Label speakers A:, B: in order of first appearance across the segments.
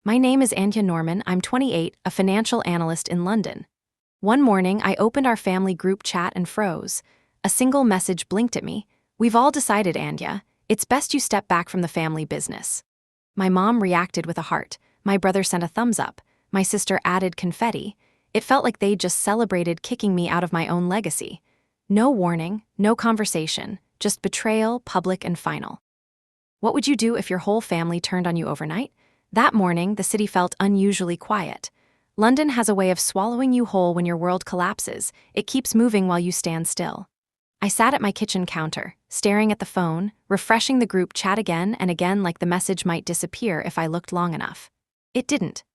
A: My name is Anya Norman. I'm 28, a financial analyst in London. One morning, I opened our family group chat and froze. A single message blinked at me. We've all decided, Anya. It's best you step back from the family business. My mom reacted with a heart. My brother sent a thumbs up. My sister added confetti. It felt like they'd just celebrated kicking me out of my own legacy. No warning, no conversation, just betrayal, public and final. What would you do if your whole family turned on you overnight? That morning, the city felt unusually quiet. London has a way of swallowing you whole when your world collapses. It keeps moving while you stand still. I sat at my kitchen counter, staring at the phone, refreshing the group chat again and again like the message might disappear if I looked long enough. It didn't.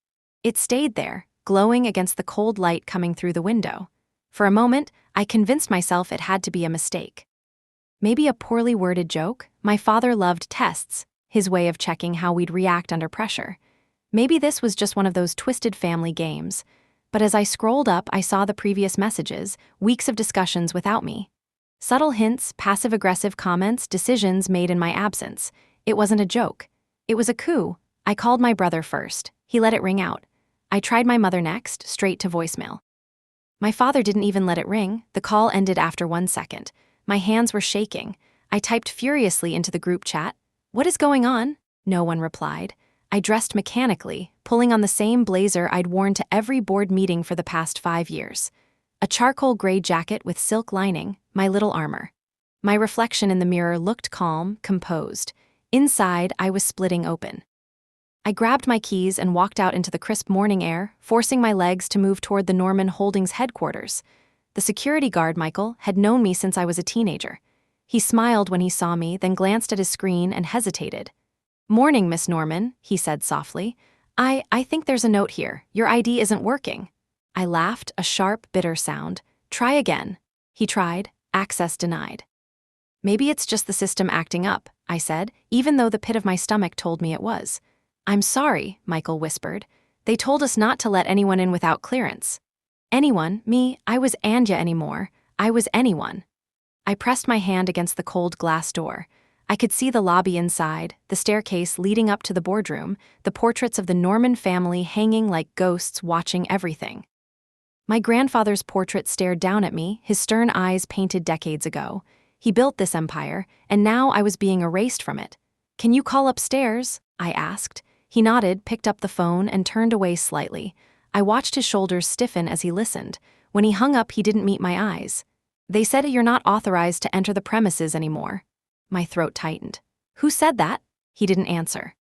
A: It stayed there, glowing against the cold light coming through the window. For a moment, I convinced myself it had to be a mistake. Maybe a poorly worded joke? My father loved tests, his way of checking how we'd react under pressure. Maybe this was just one of those twisted family games. But as I scrolled up, I saw the previous messages, weeks of discussions without me. Subtle hints, passive-aggressive comments, decisions made in my absence. It wasn't a joke. It was a coup. I called my brother first. He let it ring out. I tried my mother next, straight to voicemail. My father didn't even let it ring. The call ended after 1 second. My hands were shaking. I typed furiously into the group chat. "What is going on?" No one replied. I dressed mechanically, pulling on the same blazer I'd worn to every board meeting for the past 5 years. A charcoal gray jacket with silk lining, my little armor. My reflection in the mirror looked calm, composed. Inside, I was splitting open. I grabbed my keys and walked out into the crisp morning air, forcing my legs to move toward the Norman Holdings headquarters. The security guard, Michael, had known me since I was a teenager. He smiled when he saw me, then glanced at his screen and hesitated. "Morning, Miss Norman," he said softly. I think there's a note here. Your ID isn't working." I laughed, a sharp, bitter sound. "Try again." He tried. Access denied. "Maybe it's just the system acting up," I said, even though the pit of my stomach told me it was. "I'm sorry," Michael whispered. "They told us not to let anyone in without clearance." Anyone? Me? I was Anya anymore. I was anyone. I pressed my hand against the cold glass door. I could see the lobby inside, the staircase leading up to the boardroom, the portraits of the Norman family hanging like ghosts watching everything. My grandfather's portrait stared down at me, his stern eyes painted decades ago. He built this empire, and now I was being erased from it. "Can you call upstairs?" I asked. He nodded, picked up the phone, and turned away slightly. I watched his shoulders stiffen as he listened. When he hung up, he didn't meet my eyes. "They said you're not authorized to enter the premises anymore." My throat tightened. "Who said that?" He didn't answer.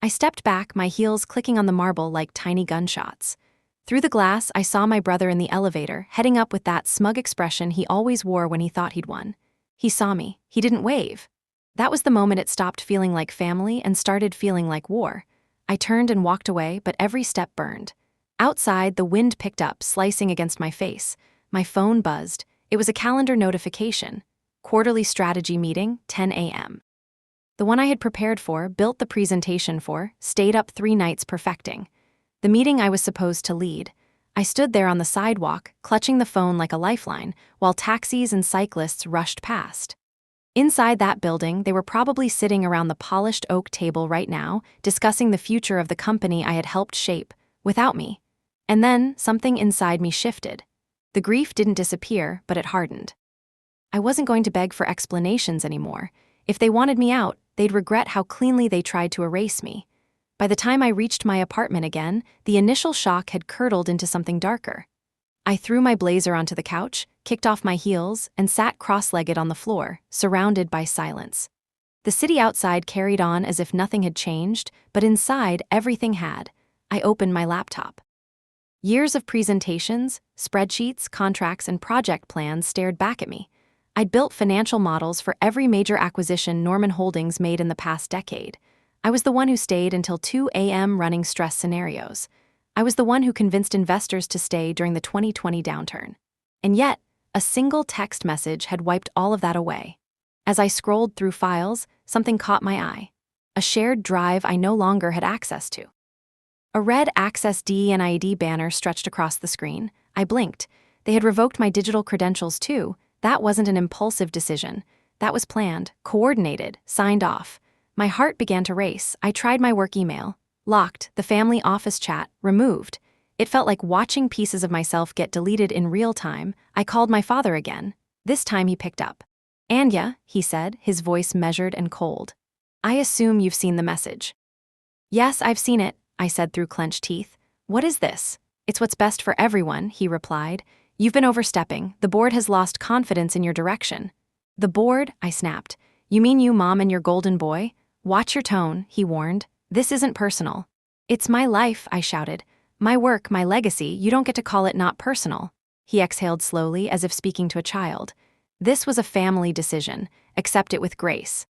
A: I stepped back, my heels clicking on the marble like tiny gunshots. Through the glass, I saw my brother in the elevator, heading up with that smug expression he always wore when he thought he'd won. He saw me. He didn't wave. That was the moment it stopped feeling like family and started feeling like war. I turned and walked away, but every step burned. Outside, the wind picked up, slicing against my face. My phone buzzed. It was a calendar notification. Quarterly strategy meeting, 10 a.m. The one I had prepared for, built the presentation for, stayed up 3 nights perfecting. The meeting I was supposed to lead. I stood there on the sidewalk, clutching the phone like a lifeline, while taxis and cyclists rushed past. Inside that building, they were probably sitting around the polished oak table right now, discussing the future of the company I had helped shape, without me. And then, something inside me shifted. The grief didn't disappear, but it hardened. I wasn't going to beg for explanations anymore. If they wanted me out, they'd regret how cleanly they tried to erase me. By the time I reached my apartment again, the initial shock had curdled into something darker. I threw my blazer onto the couch, kicked off my heels, and sat cross-legged on the floor, surrounded by silence. The city outside carried on as if nothing had changed, but inside, everything had. I opened my laptop. Years of presentations, spreadsheets, contracts, and project plans stared back at me. I'd built financial models for every major acquisition Norman Holdings made in the past decade. I was the one who stayed until 2 a.m. running stress scenarios. I was the one who convinced investors to stay during the 2020 downturn. And yet, a single text message had wiped all of that away. As I scrolled through files, something caught my eye. A shared drive I no longer had access to. A red Access D&ID banner stretched across the screen. I blinked. They had revoked my digital credentials too. That wasn't an impulsive decision. That was planned, coordinated, signed off. My heart began to race. I tried my work email. Locked, the family office chat, removed. It felt like watching pieces of myself get deleted in real time. I called my father again. This time he picked up. "Anya," he said, his voice measured and cold. "I assume you've seen the message." "Yes, I've seen it," I said through clenched teeth. "What is this?" "It's what's best for everyone," he replied. "You've been overstepping. The board has lost confidence in your direction." "The board?" I snapped. "You mean you, Mom, and your golden boy?" "Watch your tone," he warned. "This isn't personal." "It's my life," I shouted. "My work, my legacy, you don't get to call it not personal." He exhaled slowly, as if speaking to a child. "This was a family decision. Accept it with grace.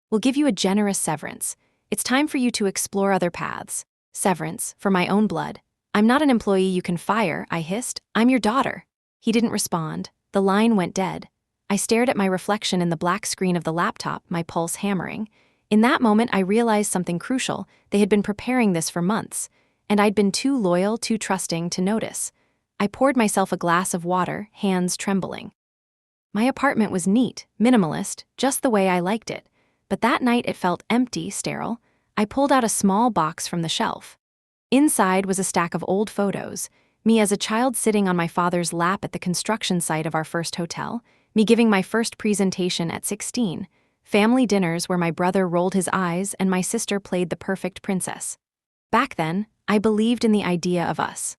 A: We'll give you a generous severance. It's time for you to explore other paths." "Severance, for my own blood. I'm not an employee you can fire," I hissed. "I'm your daughter." He didn't respond. The line went dead. I stared at my reflection in the black screen of the laptop, my pulse hammering. In that moment, I realized something crucial. They had been preparing this for months, and I'd been too loyal, too trusting to notice. I poured myself a glass of water, hands trembling. My apartment was neat, minimalist, just the way I liked it. But that night it felt empty, sterile. I pulled out a small box from the shelf. Inside was a stack of old photos, me as a child sitting on my father's lap at the construction site of our first hotel, me giving my first presentation at 16, family dinners where my brother rolled his eyes and my sister played the perfect princess. Back then, I believed in the idea of us.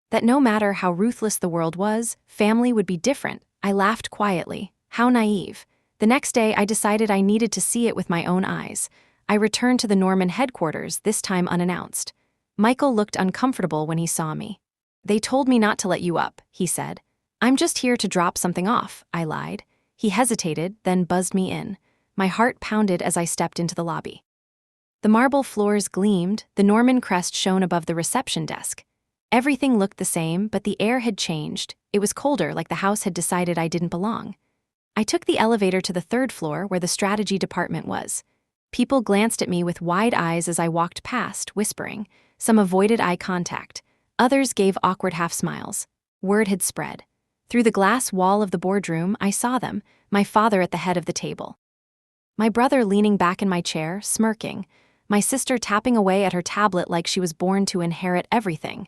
A: That no matter how ruthless the world was, family would be different. I laughed quietly. How naive. The next day, I decided I needed to see it with my own eyes. I returned to the Norman headquarters, this time unannounced. Michael looked uncomfortable when he saw me. "They told me not to let you up," he said. "I'm just here to drop something off," I lied. He hesitated, then buzzed me in. My heart pounded as I stepped into the lobby. The marble floors gleamed, the Norman crest shone above the reception desk. Everything looked the same, but the air had changed. It was colder, like the house had decided I didn't belong. I took the elevator to the third floor where the strategy department was. People glanced at me with wide eyes as I walked past, whispering. Some avoided eye contact. Others gave awkward half-smiles. Word had spread. Through the glass wall of the boardroom, I saw them, my father at the head of the table. My brother leaning back in my chair, smirking. My sister tapping away at her tablet like she was born to inherit everything.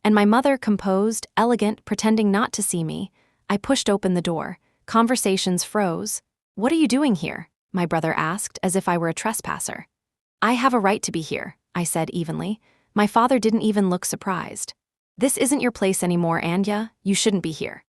A: And my mother composed, elegant, pretending not to see me. I pushed open the door. Conversations froze. "What are you doing here?" my brother asked, as if I were a trespasser. "I have a right to be here," I said evenly. My father didn't even look surprised. "This isn't your place anymore, Anya. You shouldn't be here."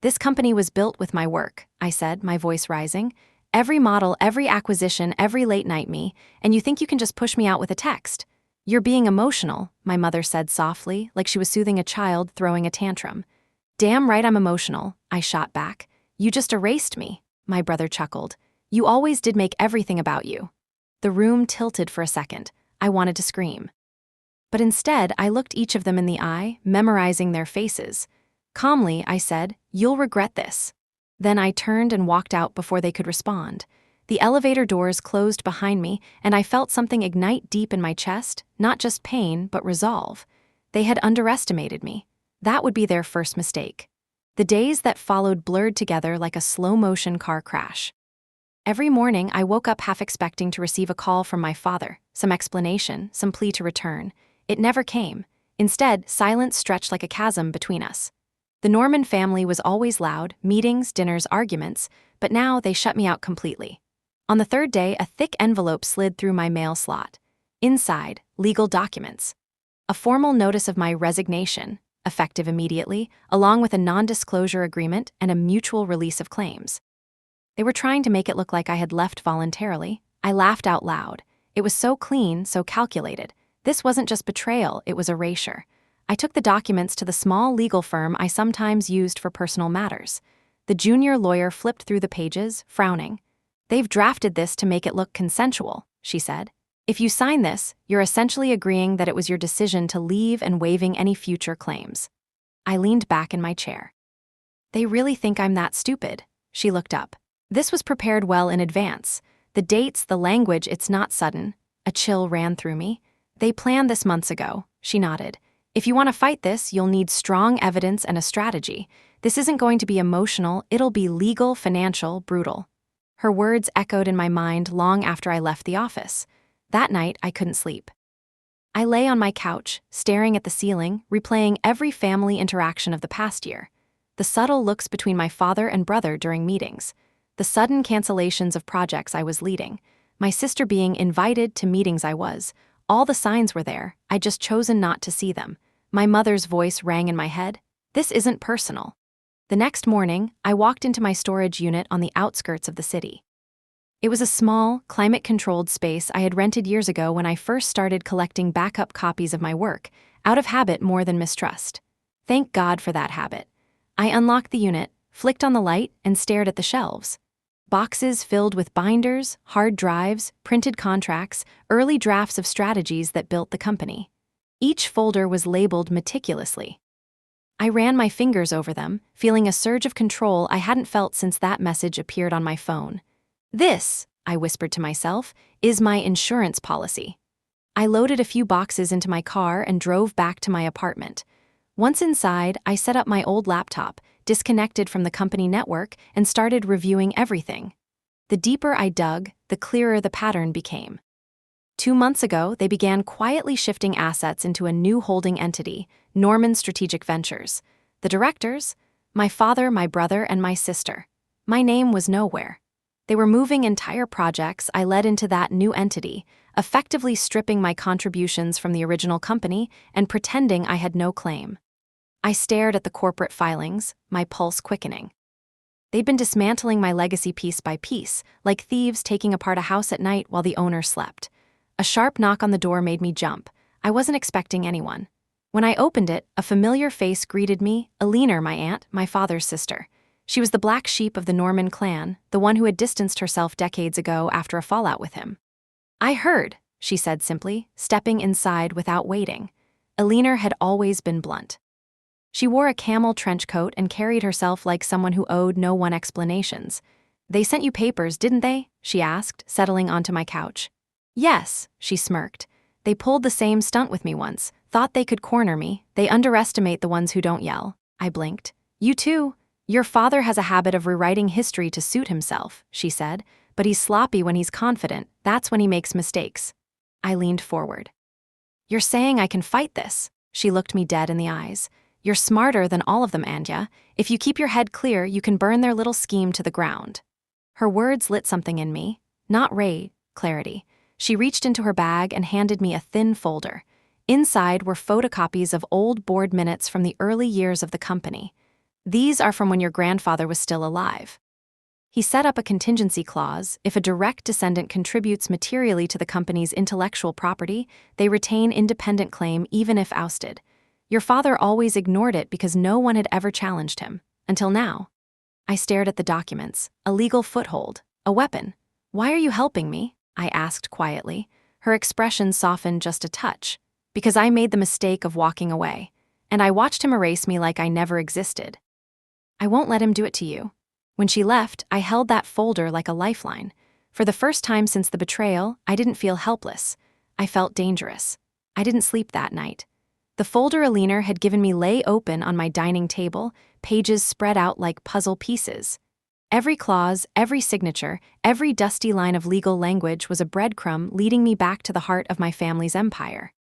A: "This company was built with my work," I said, my voice rising. "Every model, every acquisition, every late night me, and you think you can just push me out with a text?" "You're being emotional," my mother said softly, like she was soothing a child throwing a tantrum. "Damn right I'm emotional," I shot back. "You just erased me," my brother chuckled. "You always did make everything about you." The room tilted for a second. I wanted to scream. But instead, I looked each of them in the eye, memorizing their faces. Calmly, I said, "You'll regret this." Then I turned and walked out before they could respond. The elevator doors closed behind me, and I felt something ignite deep in my chest, not just pain, but resolve. They had underestimated me. That would be their first mistake. The days that followed blurred together like a slow-motion car crash. Every morning, I woke up half expecting to receive a call from my father, some explanation, some plea to return. It never came. Instead, silence stretched like a chasm between us. The Norman family was always loud, meetings, dinners, arguments, but now they shut me out completely. On the third day, a thick envelope slid through my mail slot. Inside, legal documents. A formal notice of my resignation, effective immediately, along with a non-disclosure agreement and a mutual release of claims. They were trying to make it look like I had left voluntarily. I laughed out loud. It was so clean, so calculated. This wasn't just betrayal, it was erasure. I took the documents to the small legal firm I sometimes used for personal matters. The junior lawyer flipped through the pages, frowning. "They've drafted this to make it look consensual," she said. "If you sign this, you're essentially agreeing that it was your decision to leave and waiving any future claims." I leaned back in my chair. "They really think I'm that stupid?" She looked up. "This was prepared well in advance. The dates, the language, it's not sudden." A chill ran through me. "They planned this months ago," she nodded. "If you want to fight this, you'll need strong evidence and a strategy. This isn't going to be emotional, it'll be legal, financial, brutal." Her words echoed in my mind long after I left the office. That night, I couldn't sleep. I lay on my couch, staring at the ceiling, replaying every family interaction of the past year. The subtle looks between my father and brother during meetings. The sudden cancellations of projects I was leading. My sister being invited to meetings I was. All the signs were there, I'd just chosen not to see them. My mother's voice rang in my head. This isn't personal. The next morning, I walked into my storage unit on the outskirts of the city. It was a small, climate-controlled space I had rented years ago when I first started collecting backup copies of my work, out of habit more than mistrust. Thank God for that habit. I unlocked the unit, flicked on the light, and stared at the shelves. Boxes filled with binders, hard drives, printed contracts, early drafts of strategies that built the company. Each folder was labeled meticulously. I ran my fingers over them, feeling a surge of control I hadn't felt since that message appeared on my phone. This, I whispered to myself, is my insurance policy. I loaded a few boxes into my car and drove back to my apartment. Once inside, I set up my old laptop, disconnected from the company network, and started reviewing everything. The deeper I dug, the clearer the pattern became. 2 months ago, they began quietly shifting assets into a new holding entity, Norman Strategic Ventures. The directors? My father, my brother, and my sister. My name was nowhere. They were moving entire projects I led into that new entity, effectively stripping my contributions from the original company and pretending I had no claim. I stared at the corporate filings, my pulse quickening. They'd been dismantling my legacy piece by piece, like thieves taking apart a house at night while the owner slept. A sharp knock on the door made me jump. I wasn't expecting anyone. When I opened it, a familiar face greeted me, Eleanor, my aunt, my father's sister. She was the black sheep of the Norman clan, the one who had distanced herself decades ago after a fallout with him. I heard, she said simply, stepping inside without waiting. Eleanor had always been blunt. She wore a camel trench coat and carried herself like someone who owed no one explanations. They sent you papers, didn't they? She asked, settling onto my couch. Yes, she smirked. They pulled the same stunt with me once, thought they could corner me. They underestimate the ones who don't yell. I blinked. You too? Your father has a habit of rewriting history to suit himself, she said, but he's sloppy when he's confident. That's when he makes mistakes. I leaned forward. You're saying I can fight this? She looked me dead in the eyes. You're smarter than all of them, Anya. If you keep your head clear, you can burn their little scheme to the ground. Her words lit something in me. Not rage, clarity. She reached into her bag and handed me a thin folder. Inside were photocopies of old board minutes from the early years of the company. These are from when your grandfather was still alive. He set up a contingency clause. If a direct descendant contributes materially to the company's intellectual property, they retain independent claim even if ousted. Your father always ignored it because no one had ever challenged him. Until now. I stared at the documents. A legal foothold. A weapon. Why are you helping me? I asked quietly. Her expression softened just a touch. Because I made the mistake of walking away. And I watched him erase me like I never existed. I won't let him do it to you. When she left, I held that folder like a lifeline. For the first time since the betrayal, I didn't feel helpless. I felt dangerous. I didn't sleep that night. The folder Eleanor had given me lay open on my dining table, pages spread out like puzzle pieces. Every clause, every signature, every dusty line of legal language was a breadcrumb leading me back to the heart of my family's empire.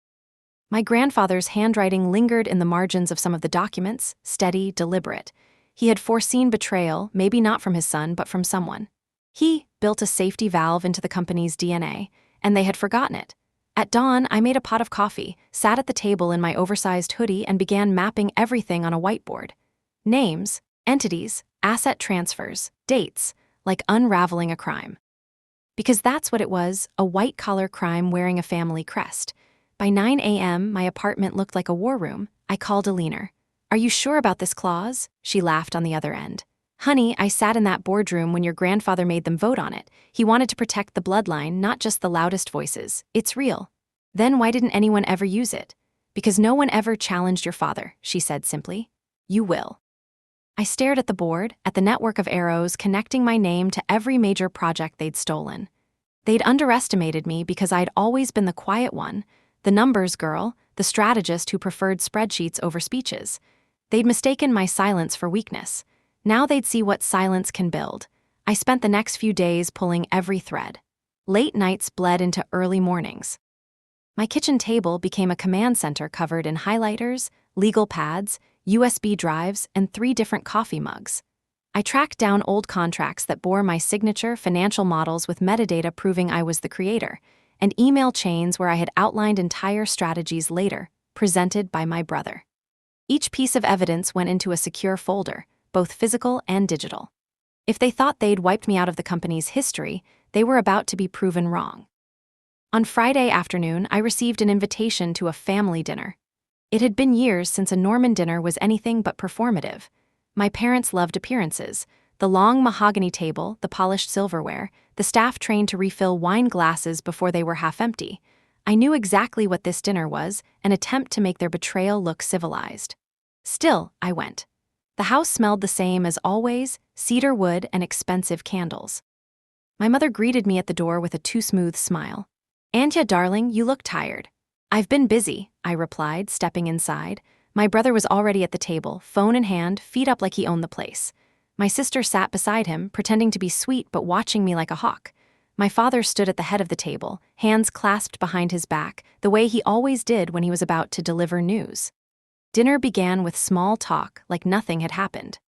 A: My grandfather's handwriting lingered in the margins of some of the documents, steady, deliberate. He had foreseen betrayal, maybe not from his son, but from someone. He built a safety valve into the company's DNA, and they had forgotten it. At dawn, I made a pot of coffee, sat at the table in my oversized hoodie, and began mapping everything on a whiteboard. Names, entities, asset transfers, dates, like unraveling a crime. Because that's what it was, a white-collar crime wearing a family crest. By 9 a.m., my apartment looked like a war room. I called Eleanor. Are you sure about this clause? She laughed on the other end. Honey, I sat in that boardroom when your grandfather made them vote on it. He wanted to protect the bloodline, not just the loudest voices. It's real. Then why didn't anyone ever use it? Because no one ever challenged your father, she said simply. You will. I stared at the board, at the network of arrows connecting my name to every major project they'd stolen. They'd underestimated me because I'd always been the quiet one, the numbers girl, the strategist who preferred spreadsheets over speeches. They'd mistaken my silence for weakness. Now they'd see what silence can build. I spent the next few days pulling every thread. Late nights bled into early mornings. My kitchen table became a command center covered in highlighters, legal pads, USB drives, and 3 different coffee mugs. I tracked down old contracts that bore my signature, financial models with metadata proving I was the creator, and email chains where I had outlined entire strategies later, presented by my brother. Each piece of evidence went into a secure folder, both physical and digital. If they thought they'd wiped me out of the company's history, they were about to be proven wrong. On Friday afternoon, I received an invitation to a family dinner. It had been years since a Norman dinner was anything but performative. My parents loved appearances: the long mahogany table, the polished silverware, the staff trained to refill wine glasses before they were half empty. I knew exactly what this dinner was, an attempt to make their betrayal look civilized. Still, I went. The house smelled the same as always: cedar wood and expensive candles. My mother greeted me at the door with a too smooth smile. "Anya, darling, you look tired." "I've been busy," I replied, stepping inside. My brother was already at the table, phone in hand, feet up like he owned the place. My sister sat beside him, pretending to be sweet but watching me like a hawk. My father stood at the head of the table, hands clasped behind his back, the way he always did when he was about to deliver news. Dinner began with small talk, like nothing had happened.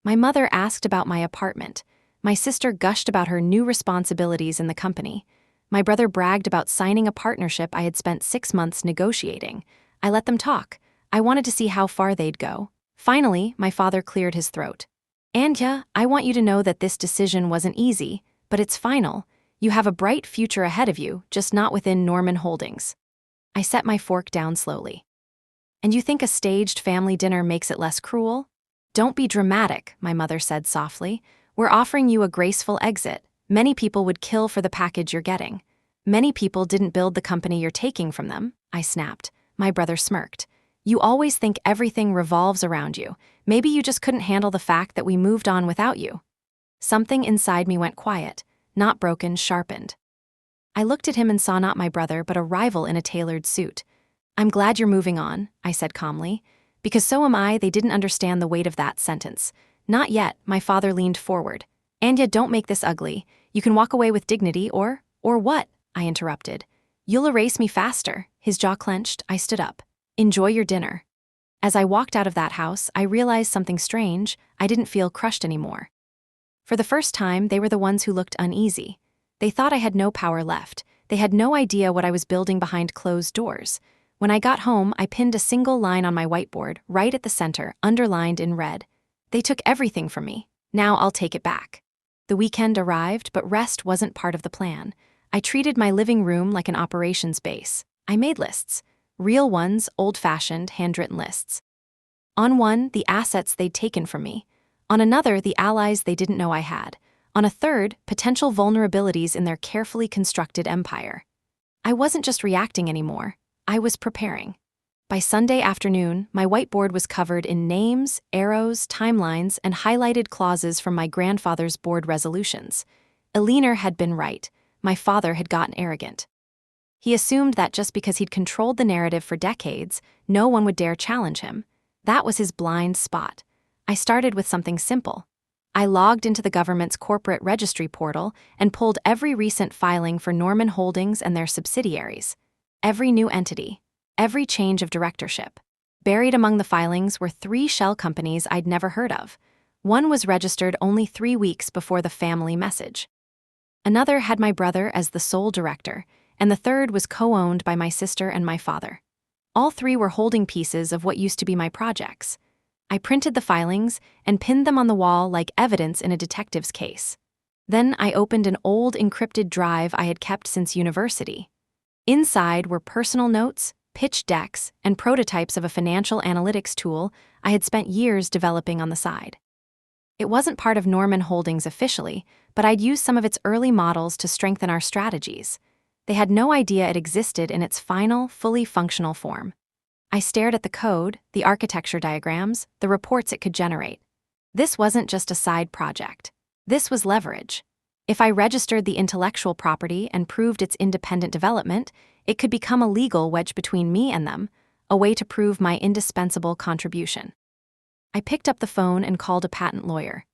A: My mother asked about my apartment. My sister gushed about her new responsibilities in the company. My brother bragged about signing a partnership I had spent 6 months negotiating. I let them talk. I wanted to see how far they'd go. Finally, my father cleared his throat. "Anya, I want you to know that this decision wasn't easy, but it's final. You have a bright future ahead of you, just not within Norman Holdings." I set my fork down slowly. "And you think a staged family dinner makes it less cruel?" "Don't be dramatic," my mother said softly. "We're offering you a graceful exit. Many people would kill for the package you're getting." "Many people didn't build the company you're taking from them," I snapped. My brother smirked. "You always think everything revolves around you. Maybe you just couldn't handle the fact that we moved on without you." Something inside me went quiet, not broken, sharpened. I looked at him and saw not my brother, but a rival in a tailored suit. "I'm glad you're moving on," I said calmly. "Because so am I." They didn't understand the weight of that sentence. "Not yet," my father leaned forward. "Anya, don't make this ugly. You can walk away with dignity or what?" I interrupted. "You'll erase me faster." His jaw clenched. I stood up. "Enjoy your dinner." As I walked out of that house, I realized something strange. I didn't feel crushed anymore. For the first time, they were the ones who looked uneasy. They thought I had no power left. They had no idea what I was building behind closed doors. When I got home, I pinned a single line on my whiteboard, right at the center, underlined in red. "They took everything from me. Now I'll take it back." The weekend arrived, but rest wasn't part of the plan. I treated my living room like an operations base. I made lists. Real ones, old-fashioned, handwritten lists. On one, the assets they'd taken from me. On another, the allies they didn't know I had. On a third, potential vulnerabilities in their carefully constructed empire. I wasn't just reacting anymore. I was preparing. By Sunday afternoon, my whiteboard was covered in names, arrows, timelines, and highlighted clauses from my grandfather's board resolutions. Elinor had been right. My father had gotten arrogant. He assumed that just because he'd controlled the narrative for decades, no one would dare challenge him. That was his blind spot. I started with something simple. I logged into the government's corporate registry portal and pulled every recent filing for Norman Holdings and their subsidiaries. Every new entity. Every change of directorship. Buried among the filings were 3 shell companies I'd never heard of. One was registered only 3 weeks before the family message. Another had my brother as the sole director, and the third was co-owned by my sister and my father. All 3 were holding pieces of what used to be my projects. I printed the filings and pinned them on the wall like evidence in a detective's case. Then I opened an old encrypted drive I had kept since university. Inside were personal notes, pitch decks, and prototypes of a financial analytics tool I had spent years developing on the side. It wasn't part of Norman Holdings officially, but I'd used some of its early models to strengthen our strategies. They had no idea it existed in its final, fully functional form. I stared at the code, the architecture diagrams, the reports it could generate. This wasn't just a side project. This was leverage. If I registered the intellectual property and proved its independent development, it could become a legal wedge between me and them, a way to prove my indispensable contribution. I picked up the phone and called a patent lawyer.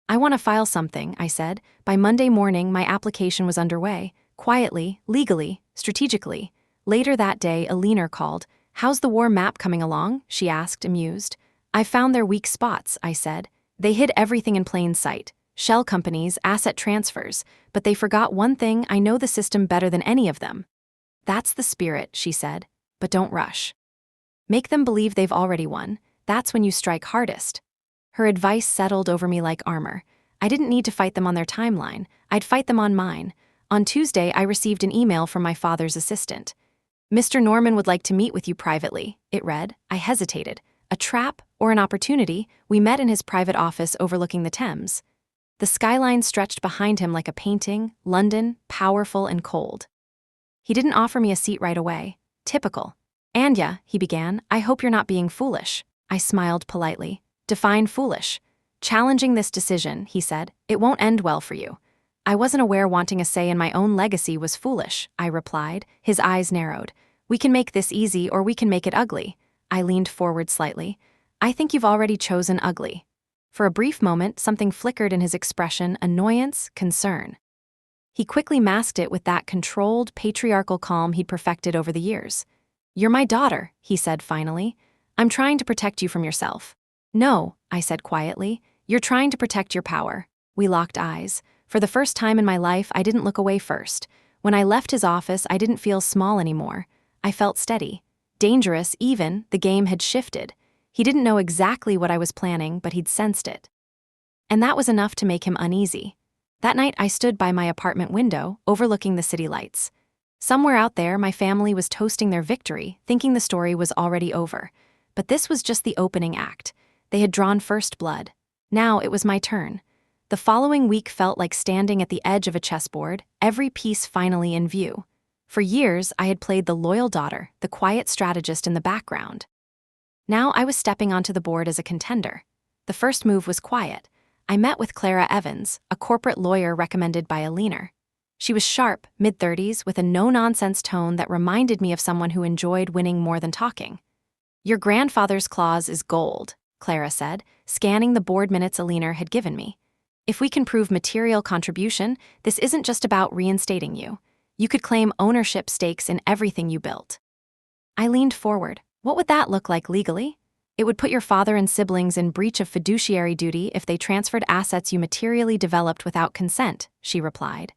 A: "I want to file something," I said. By Monday morning, my application was underway, quietly, legally, strategically. Later that day, Alina called. "How's the war map coming along?" she asked, amused. "I found their weak spots," I said. "They hid everything in plain sight. Shell companies, asset transfers. But they forgot one thing: I know the system better than any of them." "That's the spirit," she said. "But don't rush. Make them believe they've already won. That's when you strike hardest." Her advice settled over me like armor. I didn't need to fight them on their timeline. I'd fight them on mine. On Tuesday, I received an email from my father's assistant. "Mr. Norman would like to meet with you privately," it read. I hesitated. A trap or an opportunity? We met in his private office overlooking the Thames. The skyline stretched behind him like a painting, London, powerful and cold. He didn't offer me a seat right away. Typical. "Anya," he began, "I hope you're not being foolish." I smiled politely. "Define foolish." "Challenging this decision," he said. "It won't end well for you." I wasn't aware wanting a say in my own legacy was foolish, I replied. His eyes narrowed. "We can make this easy or we can make it ugly." I leaned forward slightly. "I think you've already chosen ugly." For a brief moment, something flickered in his expression: annoyance, concern. He quickly masked it with that controlled, patriarchal calm he'd perfected over the years. "You're my daughter," he said finally. "I'm trying to protect you from yourself." "No," I said quietly. "You're trying to protect your power." We locked eyes. For the first time in my life, I didn't look away first. When I left his office, I didn't feel small anymore. I felt steady. Dangerous, even. The game had shifted. He didn't know exactly what I was planning, but he'd sensed it. And that was enough to make him uneasy. That night, I stood by my apartment window, overlooking the city lights. Somewhere out there, my family was toasting their victory, thinking the story was already over. But this was just the opening act. They had drawn first blood. Now it was my turn. The following week felt like standing at the edge of a chessboard, every piece finally in view. For years, I had played the loyal daughter, the quiet strategist in the background. Now I was stepping onto the board as a contender. The first move was quiet. I met with Clara Evans, a corporate lawyer recommended by Alina. She was sharp, mid-30s, with a no-nonsense tone that reminded me of someone who enjoyed winning more than talking. "Your grandfather's clause is gold," Clara said, scanning the board minutes Alina had given me. "If we can prove material contribution, this isn't just about reinstating you. You could claim ownership stakes in everything you built." I leaned forward. "What would that look like legally?" "It would put your father and siblings in breach of fiduciary duty if they transferred assets you materially developed without consent," she replied.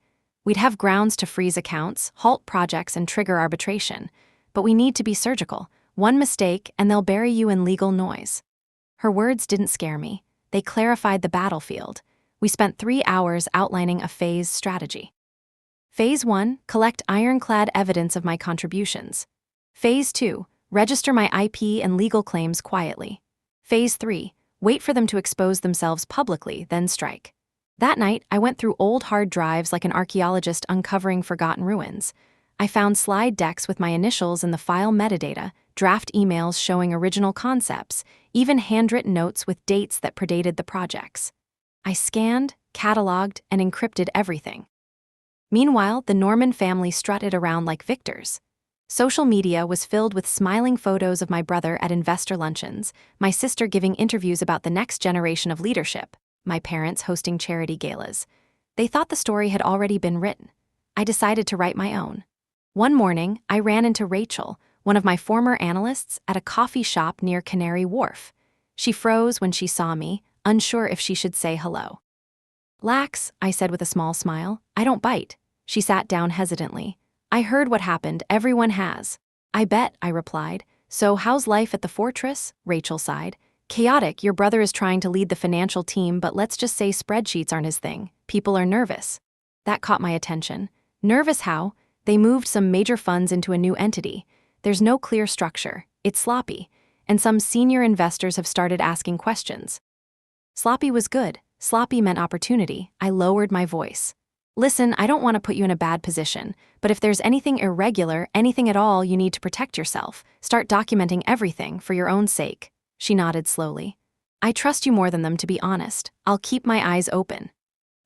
A: "We'd have grounds to freeze accounts, halt projects, and trigger arbitration. But we need to be surgical. One mistake, and they'll bury you in legal noise." Her words didn't scare me. They clarified the battlefield. We spent 3 hours outlining a phase strategy. Phase 1, collect ironclad evidence of my contributions. Phase 2, register my IP and legal claims quietly. Phase 3, wait for them to expose themselves publicly, then strike. That night, I went through old hard drives like an archaeologist uncovering forgotten ruins. I found slide decks with my initials in the file metadata, draft emails showing original concepts, even handwritten notes with dates that predated the projects. I scanned, cataloged, and encrypted everything. Meanwhile, the Norman family strutted around like victors. Social media was filled with smiling photos of my brother at investor luncheons, my sister giving interviews about the next generation of leadership, my parents hosting charity galas. They thought the story had already been written. I decided to write my own. One morning, I ran into Rachel, one of my former analysts, at a coffee shop near Canary Wharf. She froze when she saw me, unsure if she should say hello. "Lax," I said with a small smile. "I don't bite." She sat down hesitantly. "I heard what happened. Everyone has." "I bet," I replied. "So how's life at the fortress?" Rachel sighed. "Chaotic. Your brother is trying to lead the financial team, but let's just say spreadsheets aren't his thing. People are nervous." That caught my attention. "Nervous how?" "They moved some major funds into a new entity. There's no clear structure. It's sloppy. And some senior investors have started asking questions." Sloppy was good. Sloppy meant opportunity. I lowered my voice. "Listen, I don't want to put you in a bad position, but if there's anything irregular, anything at all, you need to protect yourself. Start documenting everything for your own sake." She nodded slowly. "I trust you more than them, to be honest. I'll keep my eyes open."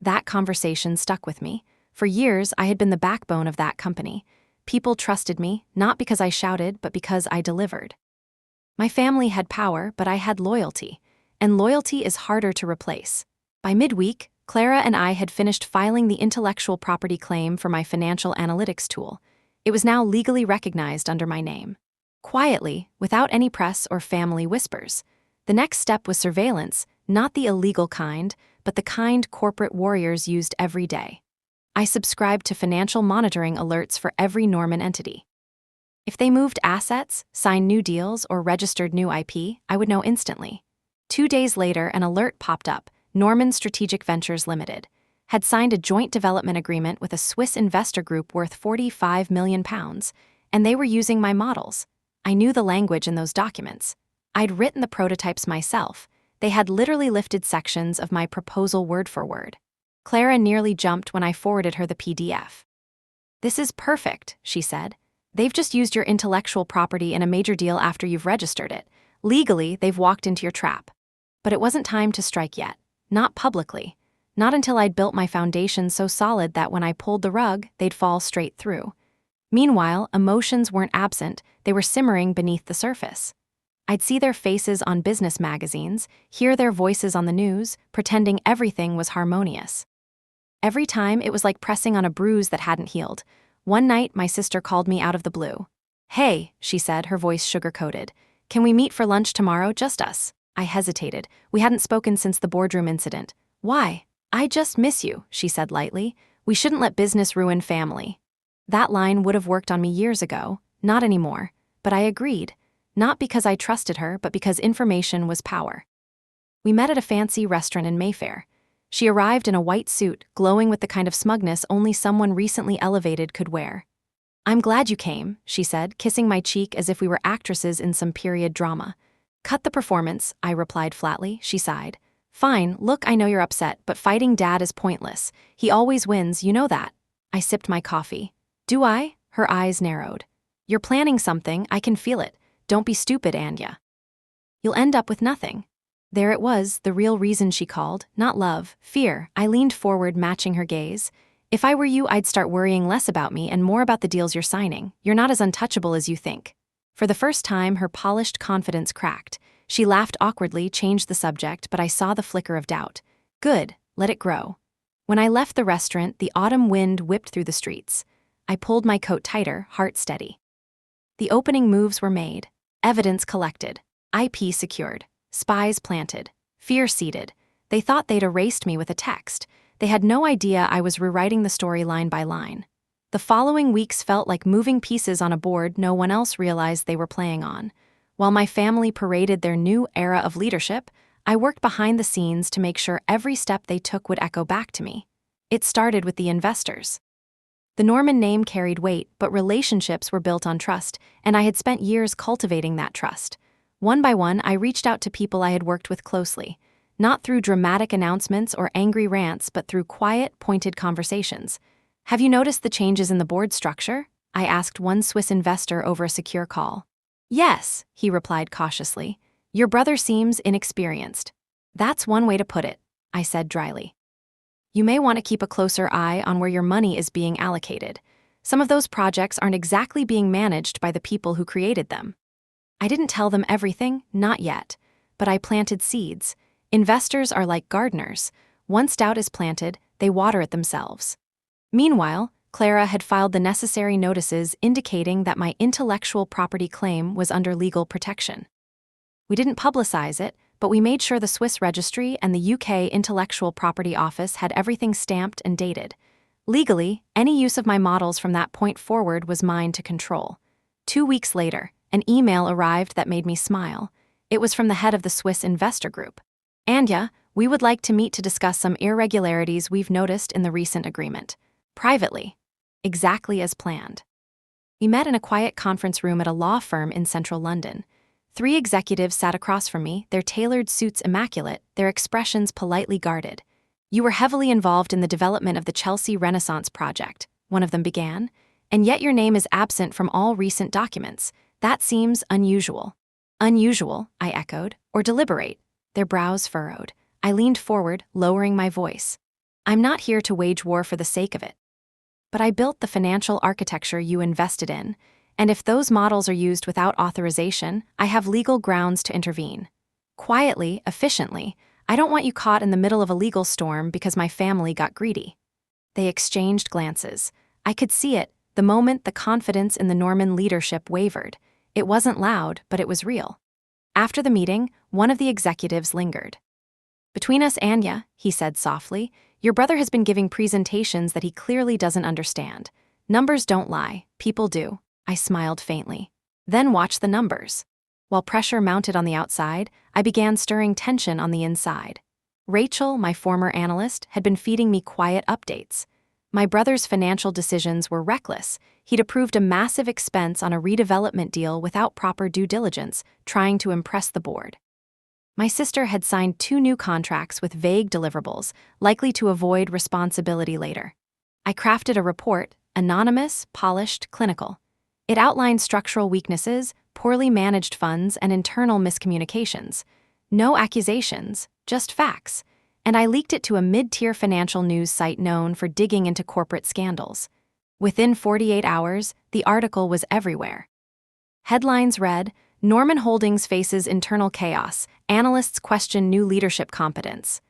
A: That conversation stuck with me. For years, I had been the backbone of that company. People trusted me, not because I shouted, but because I delivered. My family had power, but I had loyalty. And loyalty is harder to replace. By midweek, Clara and I had finished filing the intellectual property claim for my financial analytics tool. It was now legally recognized under my name. Quietly, without any press or family whispers. The next step was surveillance, not the illegal kind, but the kind corporate warriors used every day. I subscribed to financial monitoring alerts for every Norman entity. If they moved assets, signed new deals, or registered new IP, I would know instantly. 2 days later, an alert popped up. Norman Strategic Ventures Limited had signed a joint development agreement with a Swiss investor group worth £45 million, and they were using my models. I knew the language in those documents. I'd written the prototypes myself. They had literally lifted sections of my proposal word for word. Clara nearly jumped when I forwarded her the PDF. "This is perfect," she said. "They've just used your intellectual property in a major deal after you've registered it. Legally, they've walked into your trap." But it wasn't time to strike yet. Not publicly. Not until I'd built my foundation so solid that when I pulled the rug, they'd fall straight through. Meanwhile, emotions weren't absent, they were simmering beneath the surface. I'd see their faces on business magazines, hear their voices on the news, pretending everything was harmonious. Every time, it was like pressing on a bruise that hadn't healed. One night, my sister called me out of the blue. "Hey," she said, her voice sugar-coated. "Can we meet for lunch tomorrow, just us?" I hesitated. We hadn't spoken since the boardroom incident. "Why?" "I just miss you," she said lightly. "We shouldn't let business ruin family." That line would have worked on me years ago, not anymore. But I agreed. Not because I trusted her, but because information was power. We met at a fancy restaurant in Mayfair. She arrived in a white suit, glowing with the kind of smugness only someone recently elevated could wear. "I'm glad you came," she said, kissing my cheek as if we were actresses in some period drama. "Cut the performance," I replied flatly. She sighed. "Fine, look, I know you're upset, but fighting Dad is pointless. He always wins, you know that." I sipped my coffee. "Do I?" Her eyes narrowed. "You're planning something, I can feel it. Don't be stupid, Anya. You'll end up with nothing." There it was, the real reason she called, not love, fear. I leaned forward, matching her gaze. "If I were you, I'd start worrying less about me and more about the deals you're signing. You're not as untouchable as you think." For the first time, her polished confidence cracked. She laughed awkwardly, changed the subject, but I saw the flicker of doubt. "Good, let it grow." When I left the restaurant, the autumn wind whipped through the streets. I pulled my coat tighter, heart steady. The opening moves were made. Evidence collected. IP secured. Spies planted. Fear seeded. They thought they'd erased me with a text. They had no idea I was rewriting the story line by line. The following weeks felt like moving pieces on a board no one else realized they were playing on. While my family paraded their new era of leadership, I worked behind the scenes to make sure every step they took would echo back to me. It started with the investors. The Norman name carried weight, but relationships were built on trust, and I had spent years cultivating that trust. One by one, I reached out to people I had worked with closely, not through dramatic announcements or angry rants, but through quiet, pointed conversations. "Have you noticed the changes in the board structure?" I asked one Swiss investor over a secure call. "Yes," he replied cautiously. "Your brother seems inexperienced." "That's one way to put it," I said dryly. "You may want to keep a closer eye on where your money is being allocated. Some of those projects aren't exactly being managed by the people who created them." I didn't tell them everything, not yet, but I planted seeds. Investors are like gardeners. Once doubt is planted, they water it themselves. Meanwhile, Clara had filed the necessary notices indicating that my intellectual property claim was under legal protection. We didn't publicize it, but we made sure the Swiss registry and the UK Intellectual Property Office had everything stamped and dated. Legally, any use of my models from that point forward was mine to control. 2 weeks later, an email arrived that made me smile. It was from the head of the Swiss investor group. "Anya, we would like to meet to discuss some irregularities we've noticed in the recent agreement. Privately." Exactly as planned. We met in a quiet conference room at a law firm in central London. 3 executives sat across from me, their tailored suits immaculate, their expressions politely guarded. "You were heavily involved in the development of the Chelsea Renaissance project," one of them began, "and yet your name is absent from all recent documents. That seems unusual." "Unusual," I echoed, "or deliberate?" Their brows furrowed. I leaned forward, lowering my voice. "I'm not here to wage war for the sake of it. But I built the financial architecture you invested in, and if those models are used without authorization, I have legal grounds to intervene. Quietly, efficiently, I don't want you caught in the middle of a legal storm because my family got greedy." They exchanged glances. I could see it, The moment the confidence in the Norman leadership wavered. It wasn't loud, but it was real. After the meeting, one of the executives lingered. "Between us, Anya," he said softly, "your brother has been giving presentations that he clearly doesn't understand. Numbers don't lie, people do." I smiled faintly. "Then watch the numbers." While pressure mounted on the outside, I began stirring tension on the inside. Rachel, my former analyst, had been feeding me quiet updates. My brother's financial decisions were reckless. He'd approved a massive expense on a redevelopment deal without proper due diligence, trying to impress the board. My sister had signed 2 new contracts with vague deliverables, likely to avoid responsibility later. I crafted a report, anonymous, polished, clinical. It outlined structural weaknesses, poorly managed funds, and internal miscommunications. No accusations, just facts. And I leaked it to a mid-tier financial news site known for digging into corporate scandals. Within 48 hours, the article was everywhere. Headlines read, "Norman Holdings faces internal chaos. Analysts question new leadership competence."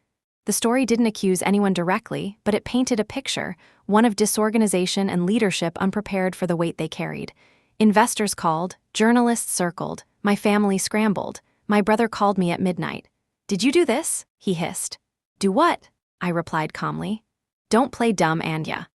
A: The story didn't accuse anyone directly, but it painted a picture, one of disorganization and leadership unprepared for the weight they carried. Investors called, journalists circled, my family scrambled. My brother called me at midnight. "Did you do this?" he hissed. "Do what?" I replied calmly. "Don't play dumb, Anya."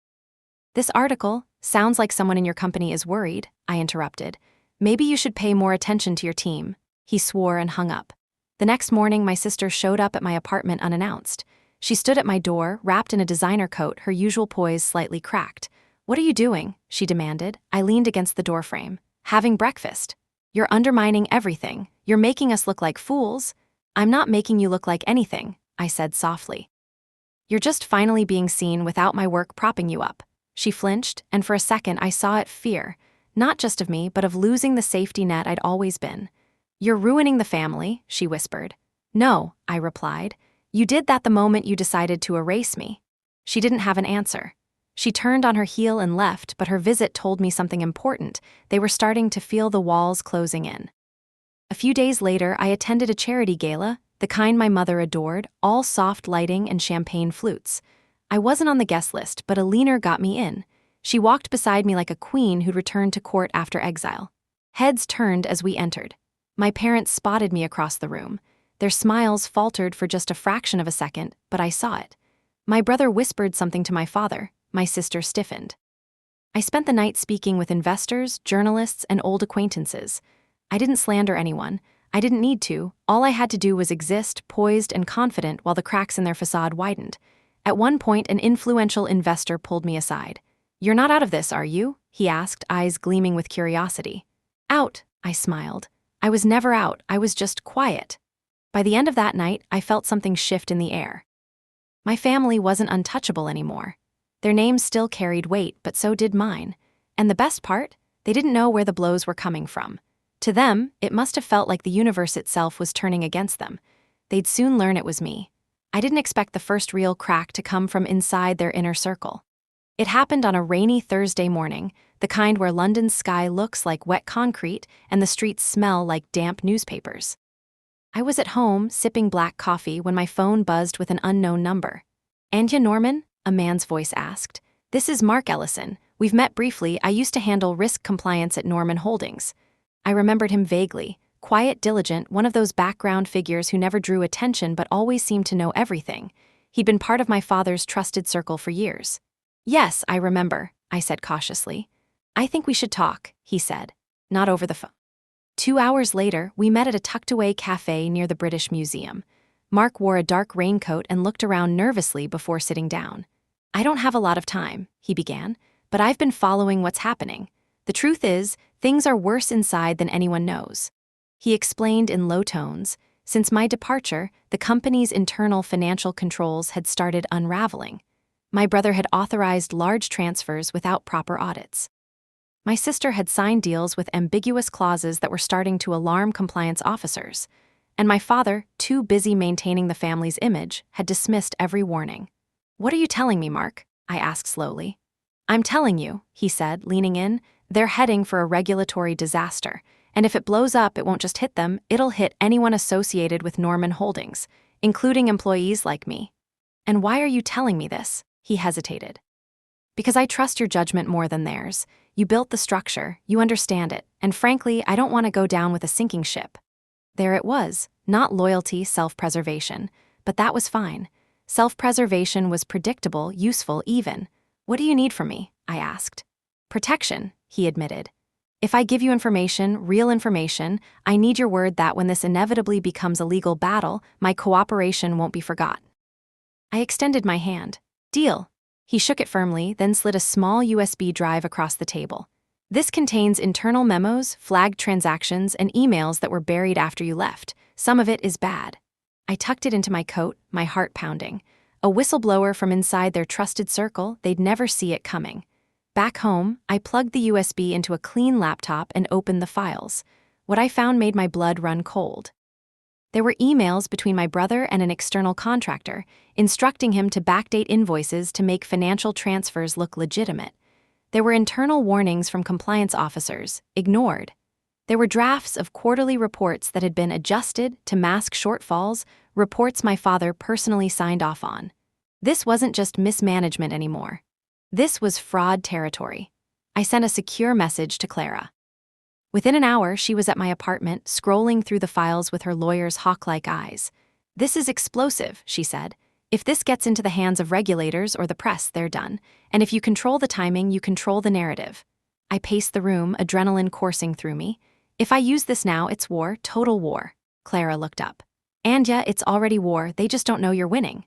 A: "This article sounds like someone in your company is worried," I interrupted. "Maybe you should pay more attention to your team." He swore and hung up. The next morning, my sister showed up at my apartment unannounced. She stood at my door, wrapped in a designer coat, her usual poise slightly cracked. "What are you doing?" she demanded. I leaned against the doorframe. "Having breakfast." "You're undermining everything. You're making us look like fools." "I'm not making you look like anything," I said softly. "You're just finally being seen without my work propping you up." She flinched, and for a second I saw it fear, not just of me, but of losing the safety net I'd always been. "You're ruining the family," she whispered. "No," I replied. "You did that the moment you decided to erase me." She didn't have an answer. She turned on her heel and left, but her visit told me something important. They were starting to feel the walls closing in. A few days later, I attended a charity gala, the kind my mother adored, all soft lighting and champagne flutes. I wasn't on the guest list, but a leaner got me in. She walked beside me like a queen who'd returned to court after exile. Heads turned as we entered. My parents spotted me across the room. Their smiles faltered for just a fraction of a second, but I saw it. My brother whispered something to my father. My sister stiffened. I spent the night speaking with investors, journalists, and old acquaintances. I didn't slander anyone. I didn't need to. All I had to do was exist, poised and confident, while the cracks in their facade widened. At one point, an influential investor pulled me aside. "You're not out of this, are you?" he asked, eyes gleaming with curiosity. "Out," I smiled. "I was never out, I was just quiet." By the end of that night, I felt something shift in the air. My family wasn't untouchable anymore. Their names still carried weight, but so did mine. And the best part? They didn't know where the blows were coming from. To them, it must have felt like the universe itself was turning against them. They'd soon learn it was me. I didn't expect the first real crack to come from inside their inner circle. It happened on a rainy Thursday morning, the kind where London's sky looks like wet concrete and the streets smell like damp newspapers. I was at home, sipping black coffee, when my phone buzzed with an unknown number. "Anya Norman?" a man's voice asked. "This is Mark Ellison. We've met briefly. I used to handle risk compliance at Norman Holdings." I remembered him vaguely. Quiet, diligent, one of those background figures who never drew attention but always seemed to know everything. He'd been part of my father's trusted circle for years. "Yes, I remember," I said cautiously. "I think we should talk," he said. "Not over the phone." 2 hours later, we met at a tucked-away cafe near the British Museum. Mark wore a dark raincoat and looked around nervously before sitting down. "I don't have a lot of time," he began, "but I've been following what's happening. The truth is, things are worse inside than anyone knows." He explained in low tones. Since my departure, the company's internal financial controls had started unraveling. My brother had authorized large transfers without proper audits. My sister had signed deals with ambiguous clauses that were starting to alarm compliance officers. And my father, too busy maintaining the family's image, had dismissed every warning. "What are you telling me, Mark?" I asked slowly. "I'm telling you," he said, leaning in, "they're heading for a regulatory disaster. And if it blows up, it won't just hit them, it'll hit anyone associated with Norman Holdings, including employees like me." "And why are you telling me this?" He hesitated. Because I trust your judgment more than theirs. You built the structure, you understand it, and frankly, I don't want to go down with a sinking ship. There it was, not loyalty, self-preservation. But that was fine. Self-preservation was predictable, useful even. What do you need from me? I asked. Protection, he admitted. If I give you information, real information, I need your word that when this inevitably becomes a legal battle, my cooperation won't be forgot. I extended my hand. Deal. He shook it firmly, then slid a small USB drive across the table. This contains internal memos, flagged transactions, and emails that were buried after you left. Some of it is bad. I tucked it into my coat, my heart pounding. A whistleblower from inside their trusted circle, they'd never see it coming. Back home, I plugged the USB into a clean laptop and opened the files. What I found made my blood run cold. There were emails between my brother and an external contractor, instructing him to backdate invoices to make financial transfers look legitimate. There were internal warnings from compliance officers, ignored. There were drafts of quarterly reports that had been adjusted to mask shortfalls, reports my father personally signed off on. This wasn't just mismanagement anymore. This was fraud territory. I sent a secure message to Clara. Within an hour, she was at my apartment, scrolling through the files with her lawyer's hawk-like eyes. This is explosive, she said. If this gets into the hands of regulators or the press, they're done. And if you control the timing, you control the narrative. I paced the room, adrenaline coursing through me. If I use this now, it's war, total war. Clara looked up. Anya, it's already war, they just don't know you're winning.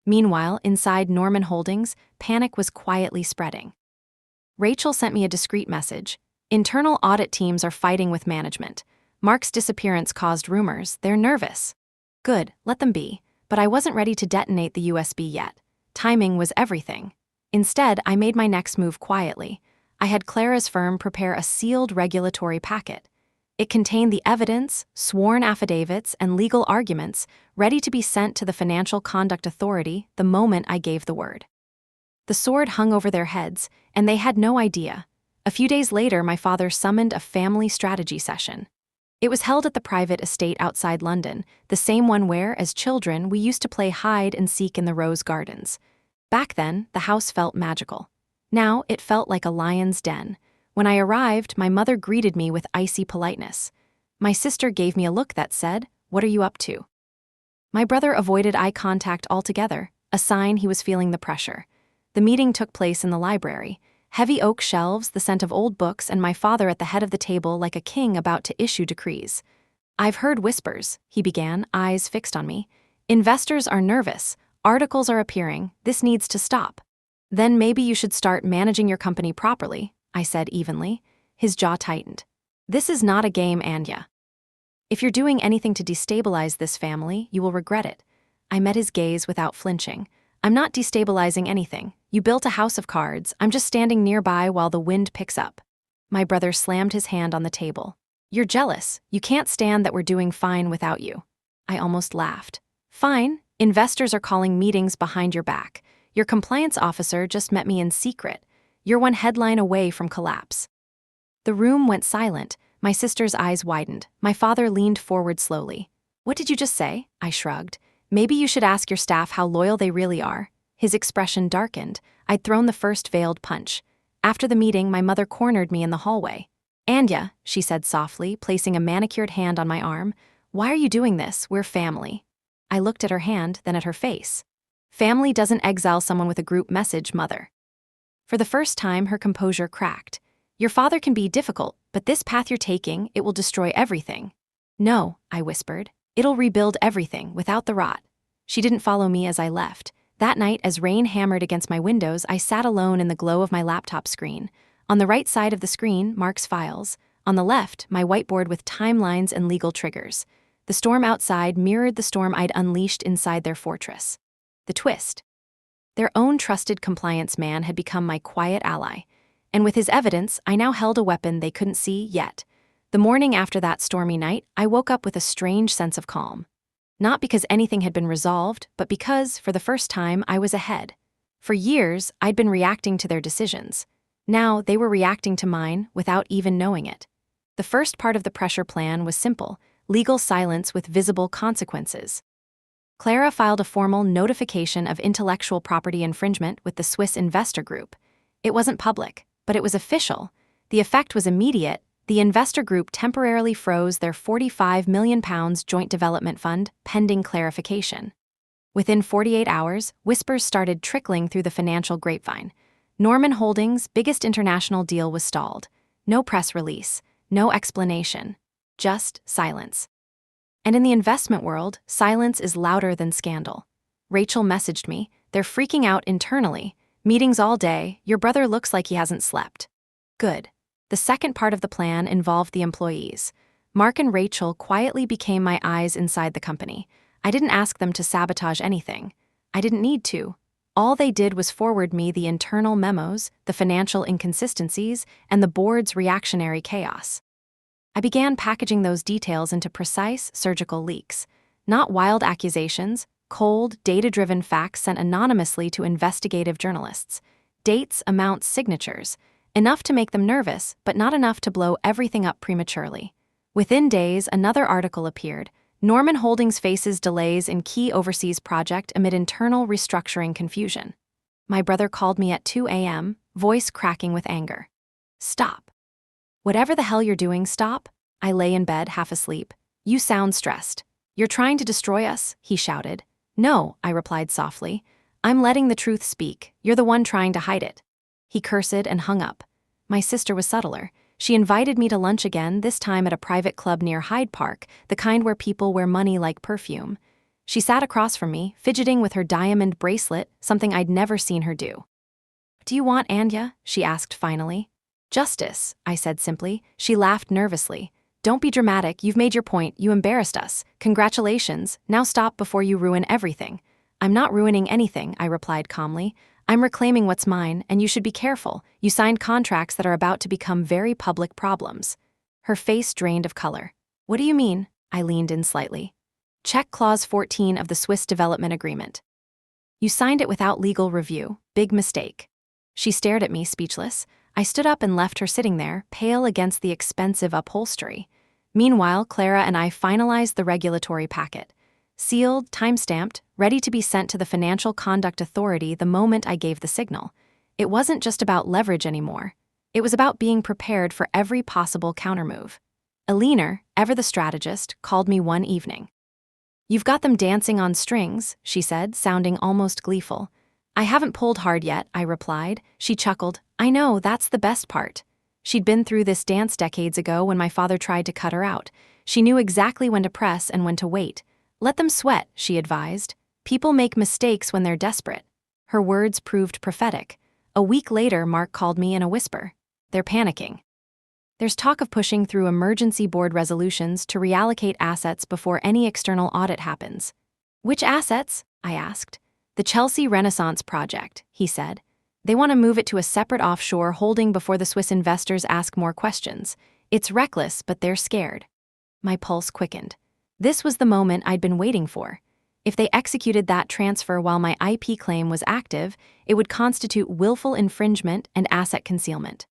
A: Meanwhile, inside Norman Holdings, panic was quietly spreading. Rachel sent me a discreet message. Internal audit teams are fighting with management. Mark's disappearance caused rumors. They're nervous. Good, let them be. But I wasn't ready to detonate the USB yet. Timing was everything. Instead, I made my next move quietly. I had Clara's firm prepare a sealed regulatory packet. It contained the evidence, sworn affidavits, and legal arguments ready to be sent to the Financial Conduct Authority the moment I gave the word. The sword hung over their heads, and they had no idea. A few days later, my father summoned a family strategy session. It was held at the private estate outside London, the same one where, as children, we used to play hide and seek in the rose gardens. Back then, the house felt magical. Now, it felt like a lion's den. When I arrived, my mother greeted me with icy politeness. My sister gave me a look that said, "What are you up to?" My brother avoided eye contact altogether, a sign he was feeling the pressure. The meeting took place in the library. Heavy oak shelves, the scent of old books, and my father at the head of the table like a king about to issue decrees. "I've heard whispers," he began, eyes fixed on me. "Investors are nervous. Articles are appearing. This needs to stop." "Then maybe you should start managing your company properly," I said evenly. His jaw tightened. "This is not a game, Anya. If you're doing anything to destabilize this family, you will regret it." I met his gaze without flinching. "I'm not destabilizing anything. You built a house of cards. I'm just standing nearby while the wind picks up." My brother slammed his hand on the table. "You're jealous. You can't stand that we're doing fine without you." I almost laughed. "Fine. Investors are calling meetings behind your back. Your compliance officer just met me in secret. You're one headline away from collapse." The room went silent. My sister's eyes widened. My father leaned forward slowly. "What did you just say?" I shrugged. "Maybe you should ask your staff how loyal they really are." His expression darkened. I'd thrown the first veiled punch. After the meeting, my mother cornered me in the hallway. "Anya," she said softly, placing a manicured hand on my arm, "why are you doing this? We're family." I looked at her hand, then at her face. "Family doesn't exile someone with a group message, Mother." For the first time, her composure cracked. "Your father can be difficult, but this path you're taking, it will destroy everything." "No," I whispered. "It'll rebuild everything, without the rot." She didn't follow me as I left. That night, as rain hammered against my windows, I sat alone in the glow of my laptop screen. On the right side of the screen, Mark's files. On the left, my whiteboard with timelines and legal triggers. The storm outside mirrored the storm I'd unleashed inside their fortress. The twist. Their own trusted compliance man had become my quiet ally. And with his evidence, I now held a weapon they couldn't see yet. The morning after that stormy night, I woke up with a strange sense of calm. Not because anything had been resolved, but because, for the first time, I was ahead. For years, I'd been reacting to their decisions. Now, they were reacting to mine without even knowing it. The first part of the pressure plan was simple: legal silence with visible consequences. Clara filed a formal notification of intellectual property infringement with the Swiss investor group. It wasn't public, but it was official. The effect was immediate. The investor group temporarily froze their £45 million joint development fund, pending clarification. Within 48 hours, whispers started trickling through the financial grapevine. Norman Holdings' biggest international deal was stalled. No press release, no explanation, just silence. And in the investment world, silence is louder than scandal. Rachel messaged me, "They're freaking out internally. Meetings all day, your brother looks like he hasn't slept." Good. The second part of the plan involved the employees. Mark and Rachel quietly became my eyes inside the company. I didn't ask them to sabotage anything. I didn't need to. All they did was forward me the internal memos, the financial inconsistencies, and the board's reactionary chaos. I began packaging those details into precise surgical leaks. Not wild accusations, cold, data-driven facts sent anonymously to investigative journalists. Dates, amounts, signatures. Enough to make them nervous, but not enough to blow everything up prematurely. Within days, another article appeared. Norman Holdings faces delays in key overseas project amid internal restructuring confusion. My brother called me at 2 a.m., voice cracking with anger. "Stop. Whatever the hell you're doing, stop." I lay in bed, half asleep. "You sound stressed. You're trying to destroy us," he shouted. "No," I replied softly. "I'm letting the truth speak. You're the one trying to hide it." He cursed and hung up. My sister was subtler. She invited me to lunch again, this time at a private club near Hyde Park, the kind where people wear money like perfume. She sat across from me, fidgeting with her diamond bracelet, something I'd never seen her do. "Do you want Anya?" she asked finally. "Justice," I said simply. She laughed nervously. "Don't be dramatic, you've made your point, you embarrassed us. Congratulations, now stop before you ruin everything." "I'm not ruining anything," I replied calmly. "I'm reclaiming what's mine, and you should be careful. You signed contracts that are about to become very public problems." Her face drained of color. "What do you mean?" I leaned in slightly. "Check Clause 14 of the Swiss Development Agreement. You signed it without legal review. Big mistake." She stared at me, speechless. I stood up and left her sitting there, pale against the expensive upholstery. Meanwhile, Clara and I finalized the regulatory packet. Sealed, time-stamped, ready to be sent to the Financial Conduct Authority the moment I gave the signal. It wasn't just about leverage anymore. It was about being prepared for every possible countermove. Eleanor, ever the strategist, called me one evening. "You've got them dancing on strings," she said, sounding almost gleeful. "I haven't pulled hard yet," I replied. She chuckled. "I know, that's the best part." She'd been through this dance decades ago when my father tried to cut her out. She knew exactly when to press and when to wait. "Let them sweat," she advised. "People make mistakes when they're desperate." Her words proved prophetic. A week later, Mark called me in a whisper. "They're panicking. There's talk of pushing through emergency board resolutions to reallocate assets before any external audit happens." "Which assets?" I asked. "The Chelsea Renaissance project," he said. "They want to move it to a separate offshore holding before the Swiss investors ask more questions. It's reckless, but they're scared." My pulse quickened. This was the moment I'd been waiting for. If they executed that transfer while my IP claim was active, it would constitute willful infringement and asset concealment.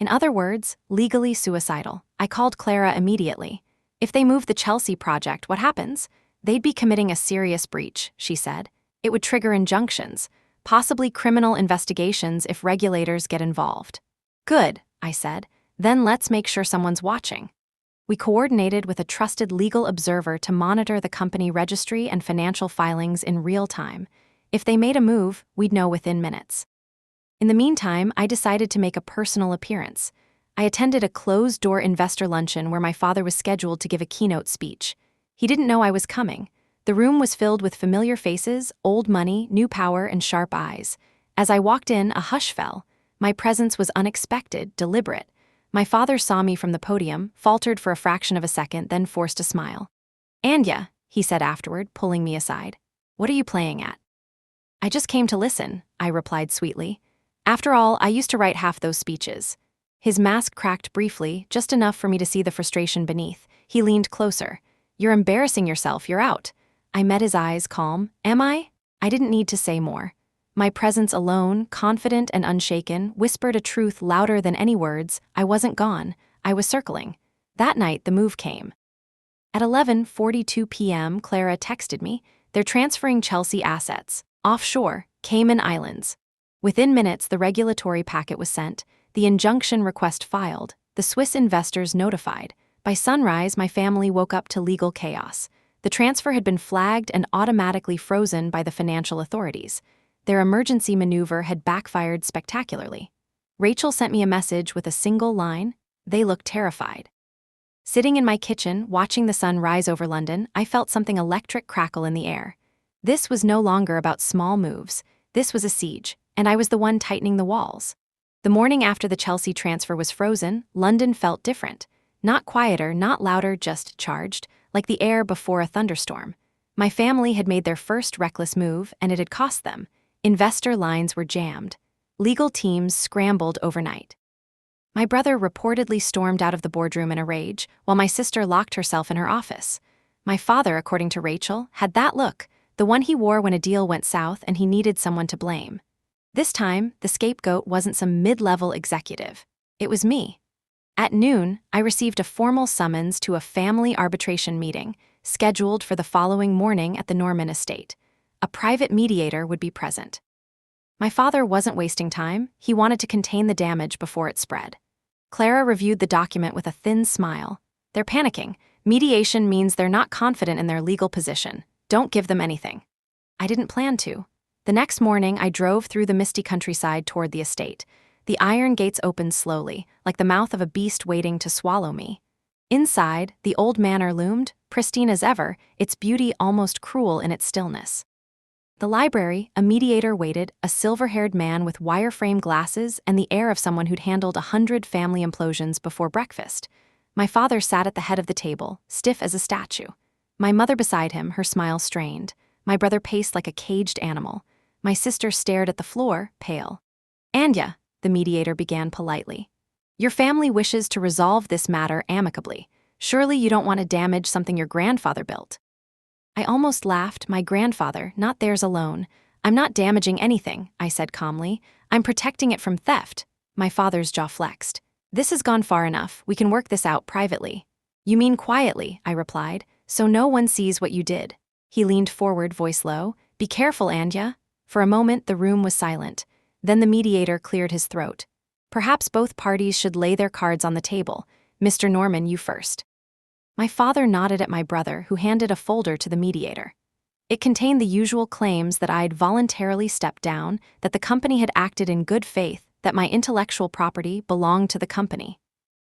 A: In other words, legally suicidal. I called Clara immediately. "If they move the Chelsea project, what happens?" "They'd be committing a serious breach," she said. "It would trigger injunctions, possibly criminal investigations if regulators get involved." "Good," I said. "Then let's make sure someone's watching." We coordinated with a trusted legal observer to monitor the company registry and financial filings in real time. If they made a move, we'd know within minutes. In the meantime, I decided to make a personal appearance. I attended a closed-door investor luncheon where my father was scheduled to give a keynote speech. He didn't know I was coming. The room was filled with familiar faces, old money, new power, and sharp eyes. As I walked in, a hush fell. My presence was unexpected, deliberate. My father saw me from the podium, faltered for a fraction of a second, then forced a smile. "Anya," he said afterward, pulling me aside. "What are you playing at?" "I just came to listen," I replied sweetly. After all, I used to write half those speeches. His mask cracked briefly, just enough for me to see the frustration beneath. He leaned closer. "You're embarrassing yourself, you're out." I met his eyes, calm. "Am I?" I didn't need to say more. My presence alone, confident and unshaken, whispered a truth louder than any words. I wasn't gone. I was circling. That night, the move came. At 11:42 p.m., Clara texted me. "They're transferring Chelsea assets. Offshore, Cayman Islands." Within minutes, the regulatory packet was sent, the injunction request filed, the Swiss investors notified. By sunrise, my family woke up to legal chaos. The transfer had been flagged and automatically frozen by the financial authorities. Their emergency maneuver had backfired spectacularly. Rachel sent me a message with a single line. They looked terrified. Sitting in my kitchen, watching the sun rise over London, I felt something electric crackle in the air. This was no longer about small moves. This was a siege, and I was the one tightening the walls. The morning after the Chelsea transfer was frozen, London felt different. Not quieter, not louder, just charged, like the air before a thunderstorm. My family had made their first reckless move, and it had cost them. Investor lines were jammed. Legal teams scrambled overnight. My brother reportedly stormed out of the boardroom in a rage, while my sister locked herself in her office. My father, according to Rachel, had that look, the one he wore when a deal went south and he needed someone to blame. This time, the scapegoat wasn't some mid-level executive. It was me. At noon, I received a formal summons to a family arbitration meeting, scheduled for the following morning at the Norman estate. A private mediator would be present. My father wasn't wasting time. He wanted to contain the damage before it spread. Clara reviewed the document with a thin smile. They're panicking. Mediation means they're not confident in their legal position. Don't give them anything. I didn't plan to. The next morning, I drove through the misty countryside toward the estate. The iron gates opened slowly, like the mouth of a beast waiting to swallow me. Inside, the old manor loomed, pristine as ever, its beauty almost cruel in its stillness. The library, a mediator waited, a silver-haired man with wireframe glasses and the air of someone who'd handled 100 family implosions before breakfast. My father sat at the head of the table, stiff as a statue. My mother beside him, her smile strained. My brother paced like a caged animal. My sister stared at the floor, pale. "Anya," the mediator began politely. "Your family wishes to resolve this matter amicably. Surely you don't want to damage something your grandfather built." I almost laughed. My grandfather, not theirs alone. "I'm not damaging anything," I said calmly. "I'm protecting it from theft." My father's jaw flexed. "This has gone far enough. We can work this out privately." "You mean quietly," I replied, "so no one sees what you did." He leaned forward, voice low. "Be careful, Anya." For a moment, the room was silent. Then the mediator cleared his throat. "Perhaps both parties should lay their cards on the table. Mr. Norman, you first." My father nodded at my brother, who handed a folder to the mediator. It contained the usual claims that I'd voluntarily stepped down, that the company had acted in good faith, that my intellectual property belonged to the company.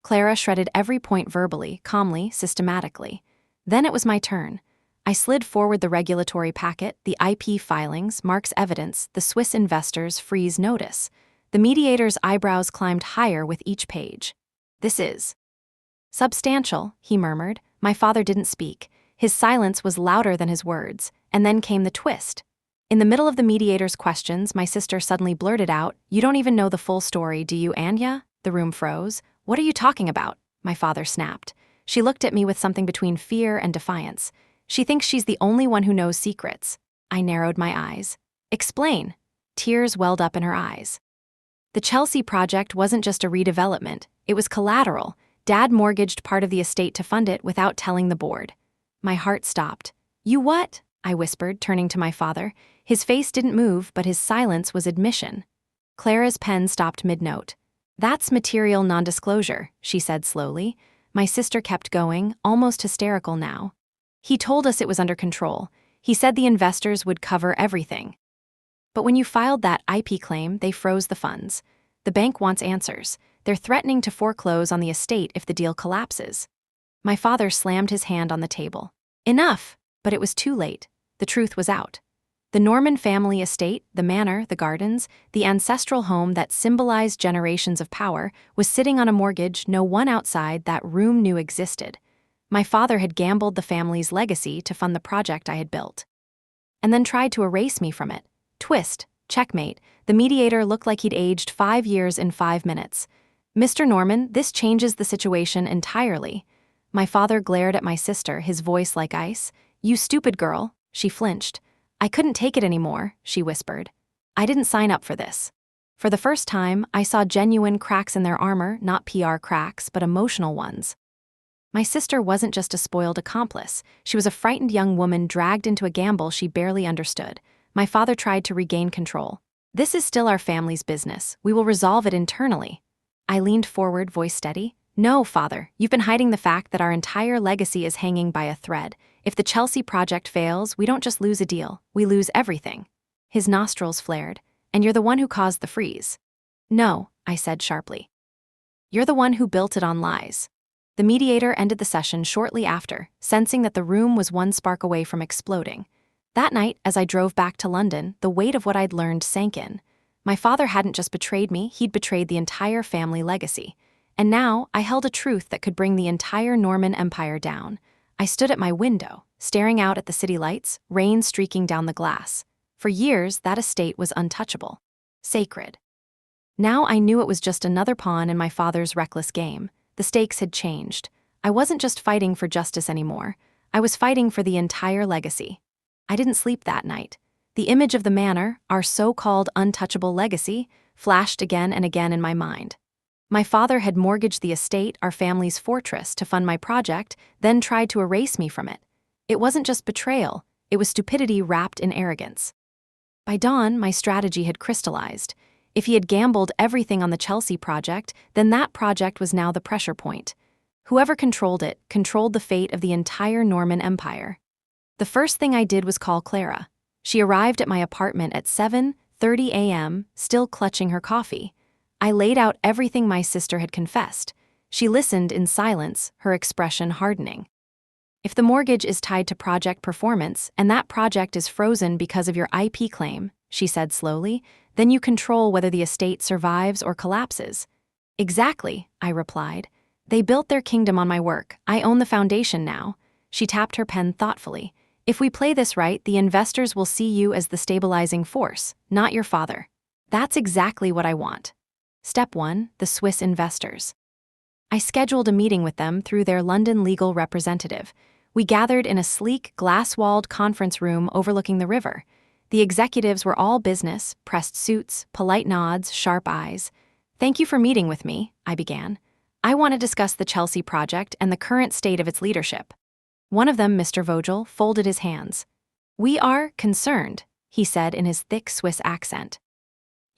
A: Clara shredded every point verbally, calmly, systematically. Then it was my turn. I slid forward the regulatory packet, the IP filings, Mark's evidence, the Swiss investors' freeze notice. The mediator's eyebrows climbed higher with each page. "This is substantial," he murmured. My father didn't speak. His silence was louder than his words, and then came the twist. In the middle of the mediator's questions, my sister suddenly blurted out, "You don't even know the full story, do you, Anya?" The room froze. "What are you talking about?" My father snapped. She looked at me with something between fear and defiance. "She thinks she's the only one who knows secrets." I narrowed my eyes. "Explain." Tears welled up in her eyes. The Chelsea project wasn't just a redevelopment. It was collateral. Dad mortgaged part of the estate to fund it without telling the board. My heart stopped. "You what?" I whispered, turning to my father. His face didn't move, but his silence was admission. Clara's pen stopped mid-note. "That's material non-disclosure," she said slowly. My sister kept going, almost hysterical now. "He told us it was under control. He said the investors would cover everything. But when you filed that IP claim, they froze the funds. The bank wants answers. They're threatening to foreclose on the estate if the deal collapses." My father slammed his hand on the table. "Enough!" But it was too late. The truth was out. The Norman family estate, the manor, the gardens, the ancestral home that symbolized generations of power, was sitting on a mortgage no one outside that room knew existed. My father had gambled the family's legacy to fund the project I had built. And then tried to erase me from it. Twist, checkmate, the mediator looked like he'd aged 5 years in 5 minutes. "Mr. Norman, this changes the situation entirely." My father glared at my sister, his voice like ice. "You stupid girl." She flinched. "I couldn't take it anymore," she whispered. "I didn't sign up for this." For the first time, I saw genuine cracks in their armor, not PR cracks, but emotional ones. My sister wasn't just a spoiled accomplice. She was a frightened young woman dragged into a gamble she barely understood. My father tried to regain control. This is still our family's business. We will resolve it internally. I leaned forward, voice steady. No, Father, you've been hiding the fact that our entire legacy is hanging by a thread. If the Chelsea project fails, we don't just lose a deal, we lose everything. His nostrils flared. And you're the one who caused the freeze. No, I said sharply. You're the one who built it on lies. The mediator ended the session shortly after, sensing that the room was one spark away from exploding. That night, as I drove back to London, the weight of what I'd learned sank in. My father hadn't just betrayed me, he'd betrayed the entire family legacy. And now, I held a truth that could bring the entire Norman Empire down. I stood at my window, staring out at the city lights, rain streaking down the glass. For years, that estate was untouchable. Sacred. Now I knew it was just another pawn in my father's reckless game. The stakes had changed. I wasn't just fighting for justice anymore. I was fighting for the entire legacy. I didn't sleep that night. The image of the manor, our so-called untouchable legacy, flashed again and again in my mind. My father had mortgaged the estate, our family's fortress, to fund my project, then tried to erase me from it. It wasn't just betrayal, it was stupidity wrapped in arrogance. By dawn, my strategy had crystallized. If he had gambled everything on the Chelsea project, then that project was now the pressure point. Whoever controlled it controlled the fate of the entire Norman Empire. The first thing I did was call Clara. She arrived at my apartment at 7:30 a.m., still clutching her coffee. I laid out everything my sister had confessed. She listened in silence, her expression hardening. If the mortgage is tied to project performance, and that project is frozen because of your IP claim, she said slowly, then you control whether the estate survives or collapses. Exactly, I replied. They built their kingdom on my work. I own the foundation now. She tapped her pen thoughtfully. If we play this right, the investors will see you as the stabilizing force, not your father. That's exactly what I want. Step 1, the Swiss investors. I scheduled a meeting with them through their London legal representative. We gathered in a sleek, glass-walled conference room overlooking the river. The executives were all business, pressed suits, polite nods, sharp eyes. Thank you for meeting with me, I began. I want to discuss the Chelsea project and the current state of its leadership. One of them, Mr. Vogel, folded his hands. We are concerned, he said in his thick Swiss accent.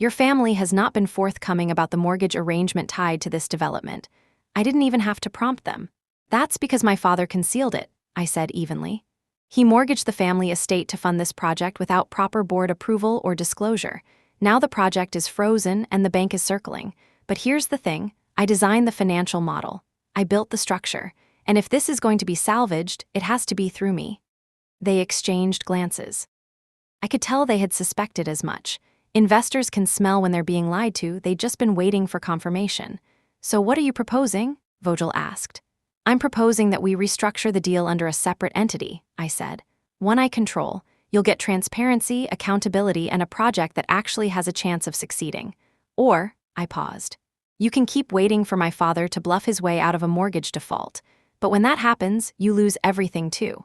A: Your family has not been forthcoming about the mortgage arrangement tied to this development. I didn't even have to prompt them. That's because my father concealed it, I said evenly. He mortgaged the family estate to fund this project without proper board approval or disclosure. Now the project is frozen and the bank is circling. But here's the thing, I designed the financial model. I built the structure. And if this is going to be salvaged, it has to be through me. They exchanged glances. I could tell they had suspected as much. Investors can smell when they're being lied to, they'd just been waiting for confirmation. So what are you proposing? Vogel asked. I'm proposing that we restructure the deal under a separate entity, I said. One I control. You'll get transparency, accountability, and a project that actually has a chance of succeeding. Or, I paused. You can keep waiting for my father to bluff his way out of a mortgage default. But when that happens, you lose everything too.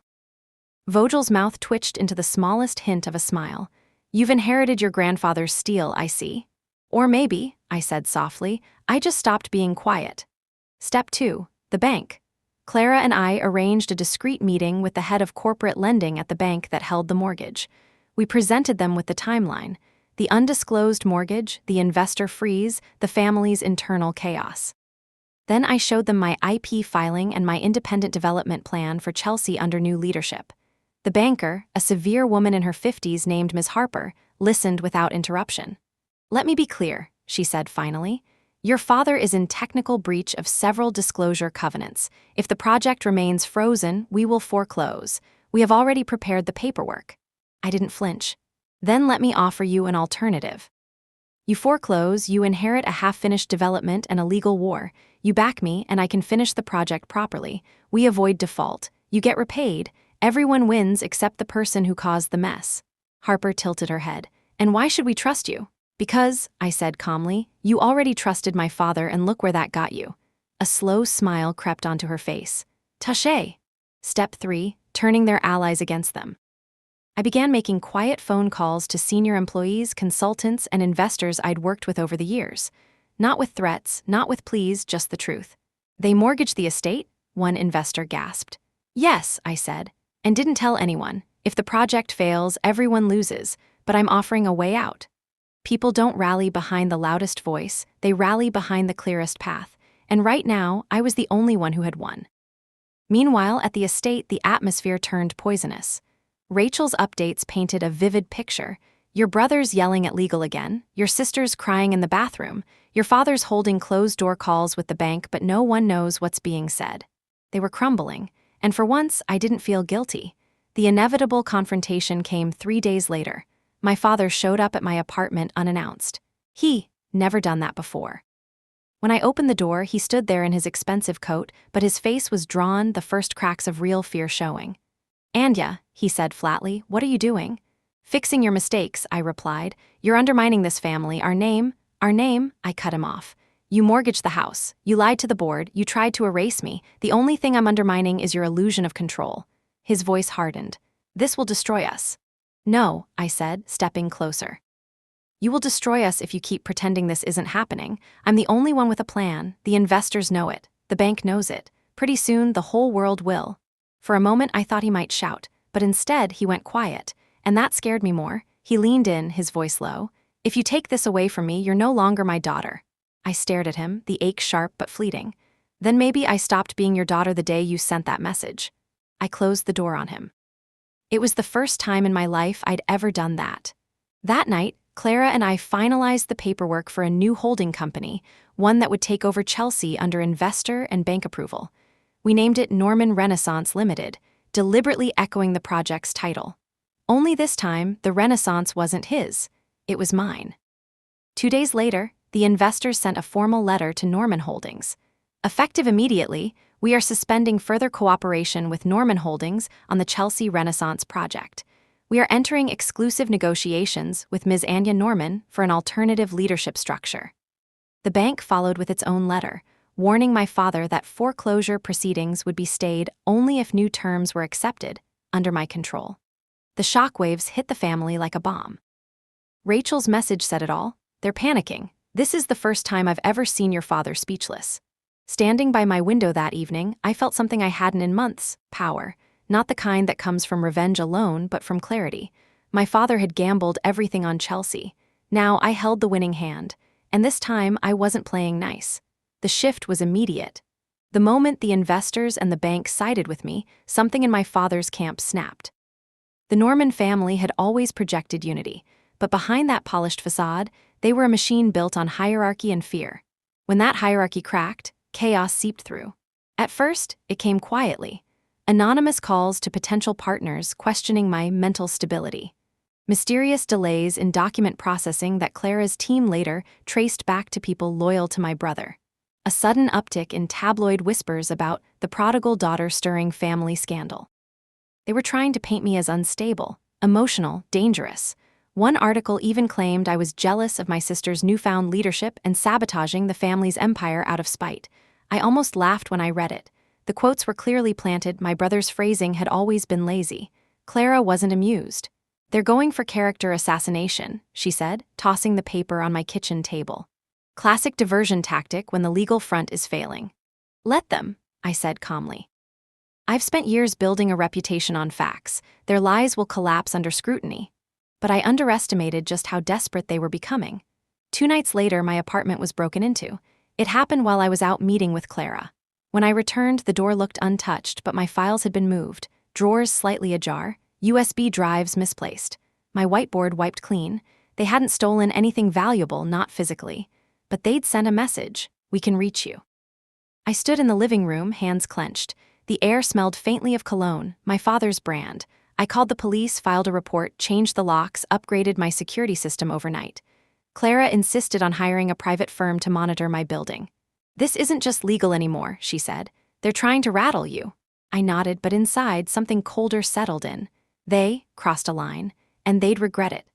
A: Vogel's mouth twitched into the smallest hint of a smile. You've inherited your grandfather's steel, I see. Or maybe, I said softly, I just stopped being quiet. Step 2, the bank. Clara and I arranged a discreet meeting with the head of corporate lending at the bank that held the mortgage. We presented them with the timeline, the undisclosed mortgage, the investor freeze, the family's internal chaos. Then I showed them my IP filing and my independent development plan for Chelsea under new leadership. The banker, a severe woman in her 50s named Ms. Harper, listened without interruption. Let me be clear, she said finally. Your father is in technical breach of several disclosure covenants. If the project remains frozen, we will foreclose. We have already prepared the paperwork. I didn't flinch. Then let me offer you an alternative. You foreclose, you inherit a half-finished development and a legal war. You back me, and I can finish the project properly. We avoid default. You get repaid. Everyone wins except the person who caused the mess. Harper tilted her head. And why should we trust you? Because, I said calmly, you already trusted my father and look where that got you. A slow smile crept onto her face. Touché. Step 3, turning their allies against them. I began making quiet phone calls to senior employees, consultants, and investors I'd worked with over the years. Not with threats, not with pleas, just the truth. They mortgaged the estate? One investor gasped. Yes, I said, and didn't tell anyone. If the project fails, everyone loses, but I'm offering a way out. People don't rally behind the loudest voice, they rally behind the clearest path. And right now, I was the only one who had won. Meanwhile, at the estate, the atmosphere turned poisonous. Rachel's updates painted a vivid picture. Your brother's yelling at legal again, your sister's crying in the bathroom, your father's holding closed-door calls with the bank, but no one knows what's being said. They were crumbling, and for once, I didn't feel guilty. The inevitable confrontation came 3 days later. My father showed up at my apartment unannounced. He never done that before. When I opened the door, he stood there in his expensive coat, but his face was drawn, the first cracks of real fear showing. "Anya," he said flatly, "what are you doing?" "Fixing your mistakes," I replied. "You're undermining this family, our name, I cut him off. "You mortgaged the house, you lied to the board, you tried to erase me. The only thing I'm undermining is your illusion of control." His voice hardened. "This will destroy us." "No," I said, stepping closer. "You will destroy us if you keep pretending this isn't happening. I'm the only one with a plan. The investors know it. The bank knows it. Pretty soon, the whole world will." For a moment, I thought he might shout, but instead, he went quiet, and that scared me more. He leaned in, his voice low. "If you take this away from me, you're no longer my daughter." I stared at him, the ache sharp but fleeting. "Then maybe I stopped being your daughter the day you sent that message." I closed the door on him. It was the first time in my life I'd ever done that. That night, Clara and I finalized the paperwork for a new holding company, one that would take over Chelsea under investor and bank approval. We named it Norman Renaissance Limited, deliberately echoing the project's title. Only this time, the Renaissance wasn't his, it was mine. 2 days later, the investors sent a formal letter to Norman Holdings. Effective immediately, we are suspending further cooperation with Norman Holdings on the Chelsea Renaissance project. We are entering exclusive negotiations with Ms. Anya Norman for an alternative leadership structure. The bank followed with its own letter, warning my father that foreclosure proceedings would be stayed only if new terms were accepted, under my control. The shockwaves hit the family like a bomb. Rachel's message said it all. "They're panicking. This is the first time I've ever seen your father speechless." Standing by my window that evening, I felt something I hadn't in months: power. Not the kind that comes from revenge alone, but from clarity. My father had gambled everything on Chelsea. Now I held the winning hand, and this time I wasn't playing nice. The shift was immediate. The moment the investors and the bank sided with me, something in my father's camp snapped. The Norman family had always projected unity, but behind that polished facade, they were a machine built on hierarchy and fear. When that hierarchy cracked, chaos seeped through. At first, it came quietly. Anonymous calls to potential partners questioning my mental stability. Mysterious delays in document processing that Clara's team later traced back to people loyal to my brother. A sudden uptick in tabloid whispers about the prodigal daughter-stirring family scandal. They were trying to paint me as unstable, emotional, dangerous. One article even claimed I was jealous of my sister's newfound leadership and sabotaging the family's empire out of spite. I almost laughed when I read it. The quotes were clearly planted. My brother's phrasing had always been lazy. Clara wasn't amused. "They're going for character assassination," she said, tossing the paper on my kitchen table. "Classic diversion tactic when the legal front is failing." "Let them," I said calmly. "I've spent years building a reputation on facts. Their lies will collapse under scrutiny." But I underestimated just how desperate they were becoming. 2 nights later, my apartment was broken into. It happened while I was out meeting with Clara. When I returned, the door looked untouched, but my files had been moved, drawers slightly ajar, USB drives misplaced. My whiteboard wiped clean. They hadn't stolen anything valuable, not physically. But they'd sent a message: "We can reach you." I stood in the living room, hands clenched. The air smelled faintly of cologne, my father's brand. I called the police, filed a report, changed the locks, upgraded my security system overnight. Clara insisted on hiring a private firm to monitor my building. "This isn't just legal anymore," she said. "They're trying to rattle you." I nodded, but inside, something colder settled in. They crossed a line, and they'd regret it.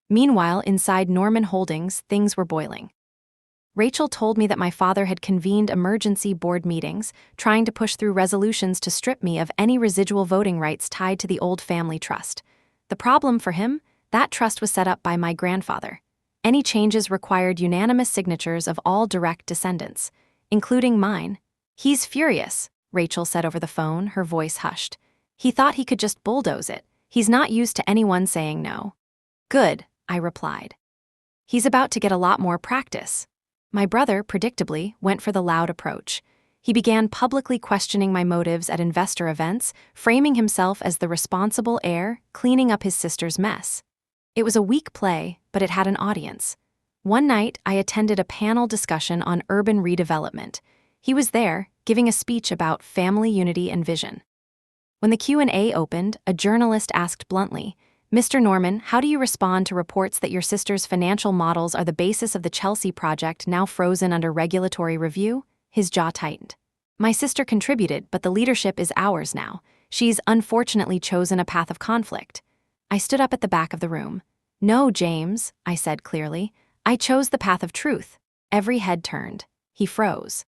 A: Meanwhile, inside Norman Holdings, things were boiling. Rachel told me that my father had convened emergency board meetings, trying to push through resolutions to strip me of any residual voting rights tied to the old family trust. The problem for him? That trust was set up by my grandfather. Any changes required unanimous signatures of all direct descendants, including mine. "He's furious," Rachel said over the phone, her voice hushed. "He thought he could just bulldoze it. He's not used to anyone saying no." "Good," I replied. He's about to get a lot more practice. My brother, predictably, went for the loud approach. He began publicly questioning my motives at investor events, framing himself as the responsible heir, cleaning up his sister's mess. It was a weak play, but it had an audience. One night, I attended a panel discussion on urban redevelopment. He was there, giving a speech about family unity and vision. When the Q&A opened, a journalist asked bluntly, "Mr. Norman, how do you respond to reports that your sister's financial models are the basis of the Chelsea project now frozen under regulatory review?" His jaw tightened. "My sister contributed, but the leadership is ours now. She's unfortunately chosen a path of conflict." I stood up at the back of the room. "No, James," I said clearly. "I chose the path of truth." Every head turned. He froze.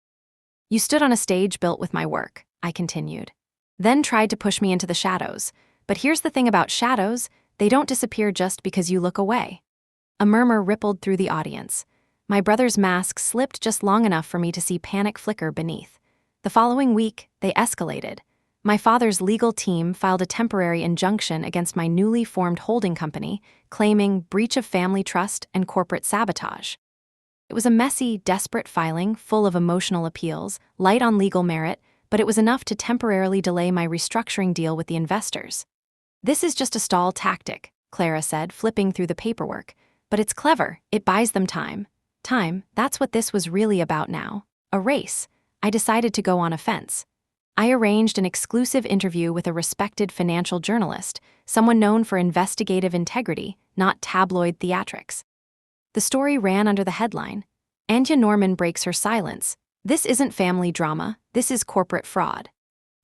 A: "You stood on a stage built with my work," I continued. "Then tried to push me into the shadows. But here's the thing about shadows, they don't disappear just because you look away." A murmur rippled through the audience. My brother's mask slipped just long enough for me to see panic flicker beneath. The following week, they escalated. My father's legal team filed a temporary injunction against my newly formed holding company, claiming breach of family trust and corporate sabotage. It was a messy, desperate filing full of emotional appeals, light on legal merit, but it was enough to temporarily delay my restructuring deal with the investors. "This is just a stall tactic," Clara said, flipping through the paperwork. "But it's clever. It buys them time." Time, that's what this was really about now. A race. I decided to go on offense. I arranged an exclusive interview with a respected financial journalist, someone known for investigative integrity, not tabloid theatrics. The story ran under the headline, "Anya Norman breaks her silence. This isn't family drama, this is corporate fraud."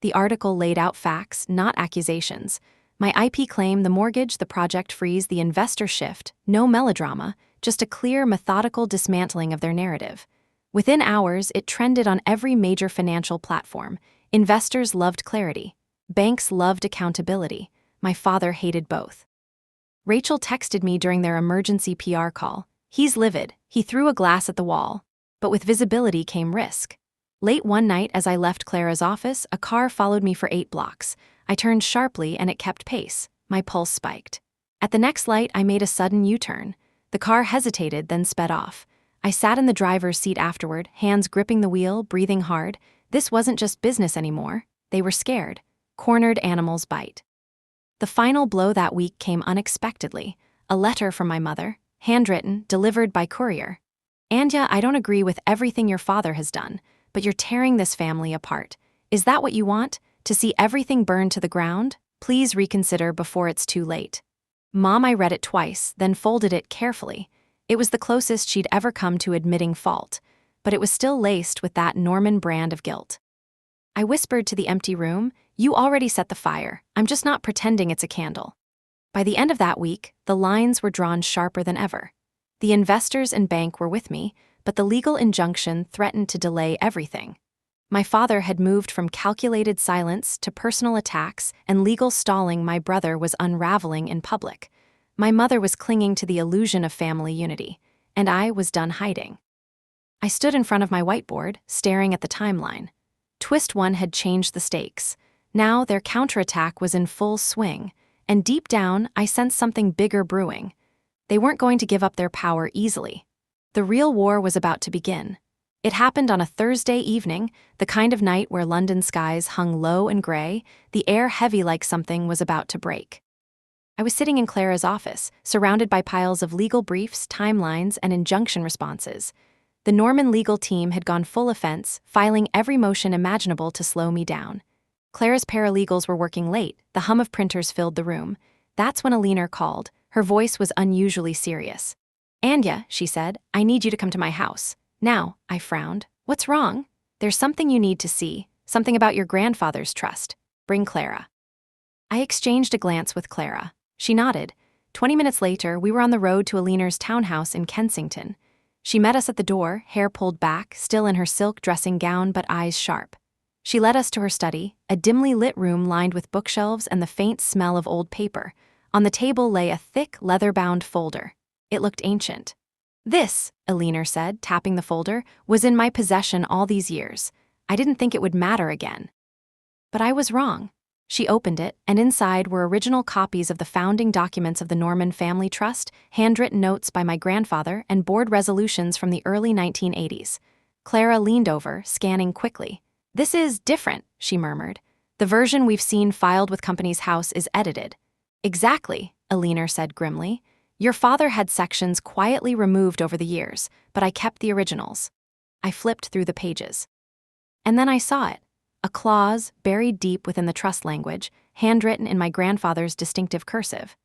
A: The article laid out facts, not accusations. My IP claim, the mortgage, the project freeze, the investor shift, no melodrama, just a clear, methodical dismantling of their narrative. Within hours, it trended on every major financial platform. Investors loved clarity. Banks loved accountability. My father hated both. Rachel texted me during their emergency PR call. "He's livid. He threw a glass at the wall." But with visibility came risk. Late one night, as I left Clara's office, a car followed me for 8 blocks. I turned sharply and it kept pace. My pulse spiked. At the next light, I made a sudden U-turn. The car hesitated, then sped off. I sat in the driver's seat afterward, hands gripping the wheel, breathing hard. This wasn't just business anymore. They were scared. Cornered animals bite. The final blow that week came unexpectedly. A letter from my mother, handwritten, delivered by courier. "Anya, I don't agree with everything your father has done, but you're tearing this family apart. Is that what you want? To see everything burned to the ground? Please reconsider before it's too late." Mom, I read it twice, then folded it carefully. It was the closest she'd ever come to admitting fault, but it was still laced with that Norman brand of guilt. I whispered to the empty room, "You already set the fire. I'm just not pretending it's a candle." By the end of that week, the lines were drawn sharper than ever. The investors and bank were with me, but the legal injunction threatened to delay everything. My father had moved from calculated silence to personal attacks and legal stalling. My brother was unraveling in public. My mother was clinging to the illusion of family unity, and I was done hiding. I stood in front of my whiteboard, staring at the timeline. Twist 1 had changed the stakes. Now their counterattack was in full swing, and deep down, I sensed something bigger brewing. They weren't going to give up their power easily. The real war was about to begin. It happened on a Thursday evening, the kind of night where London skies hung low and gray, the air heavy like something was about to break. I was sitting in Clara's office, surrounded by piles of legal briefs, timelines, and injunction responses. The Norman legal team had gone full offense, filing every motion imaginable to slow me down. Clara's paralegals were working late, the hum of printers filled the room. That's when Alina called. Her voice was unusually serious. "Anya," she said, "I need you to come to my house." "Now," I frowned. "What's wrong?" "There's something you need to see, something about your grandfather's trust. Bring Clara." I exchanged a glance with Clara. She nodded. 20 minutes later, we were on the road to Alina's townhouse in Kensington. She met us at the door, hair pulled back, still in her silk dressing gown but eyes sharp. She led us to her study, a dimly lit room lined with bookshelves and the faint smell of old paper. On the table lay a thick, leather-bound folder. It looked ancient. "This," Alina said, tapping the folder, "was in my possession all these years. I didn't think it would matter again." But I was wrong. She opened it, and inside were original copies of the founding documents of the Norman Family Trust, handwritten notes by my grandfather, and board resolutions from the early 1980s. Clara leaned over, scanning quickly. "This is different," she murmured. "The version we've seen filed with Company's House is edited." "Exactly," Aliner said grimly. "Your father had sections quietly removed over the years, but I kept the originals." I flipped through the pages. And then I saw it. A clause, buried deep within the trust language, handwritten in my grandfather's distinctive cursive.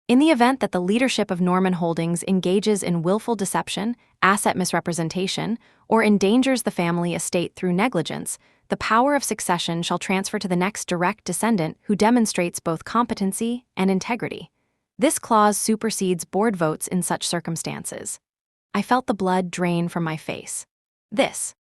A: In the event that the leadership of Norman Holdings engages in willful deception, asset misrepresentation, or endangers the family estate through negligence, the power of succession shall transfer to the next direct descendant who demonstrates both competency and integrity. This clause supersedes board votes in such circumstances. I felt the blood drain from my face. This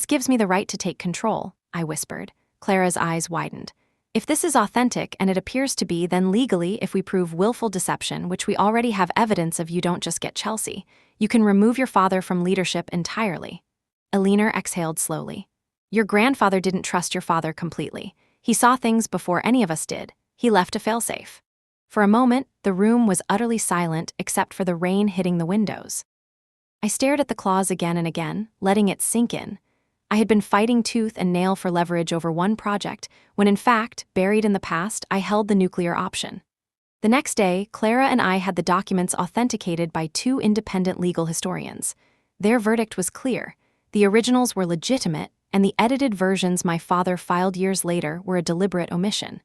A: gives me the right to take control, I whispered. Clara's eyes widened. If this is authentic, and it appears to be, then legally, if we prove willful deception, which we already have evidence of, you don't just get Chelsea. You can remove your father from leadership entirely. Aliner exhaled slowly. Your grandfather didn't trust your father completely. He saw things before any of us did. He left a failsafe. For a moment, the room was utterly silent except for the rain hitting the windows. I stared at the clause again and again, letting it sink in. I had been fighting tooth and nail for leverage over one project, when in fact, buried in the past, I held the nuclear option. The next day, Clara and I had the documents authenticated by two independent legal historians. Their verdict was clear. The originals were legitimate, and the edited versions my father filed years later were a deliberate omission.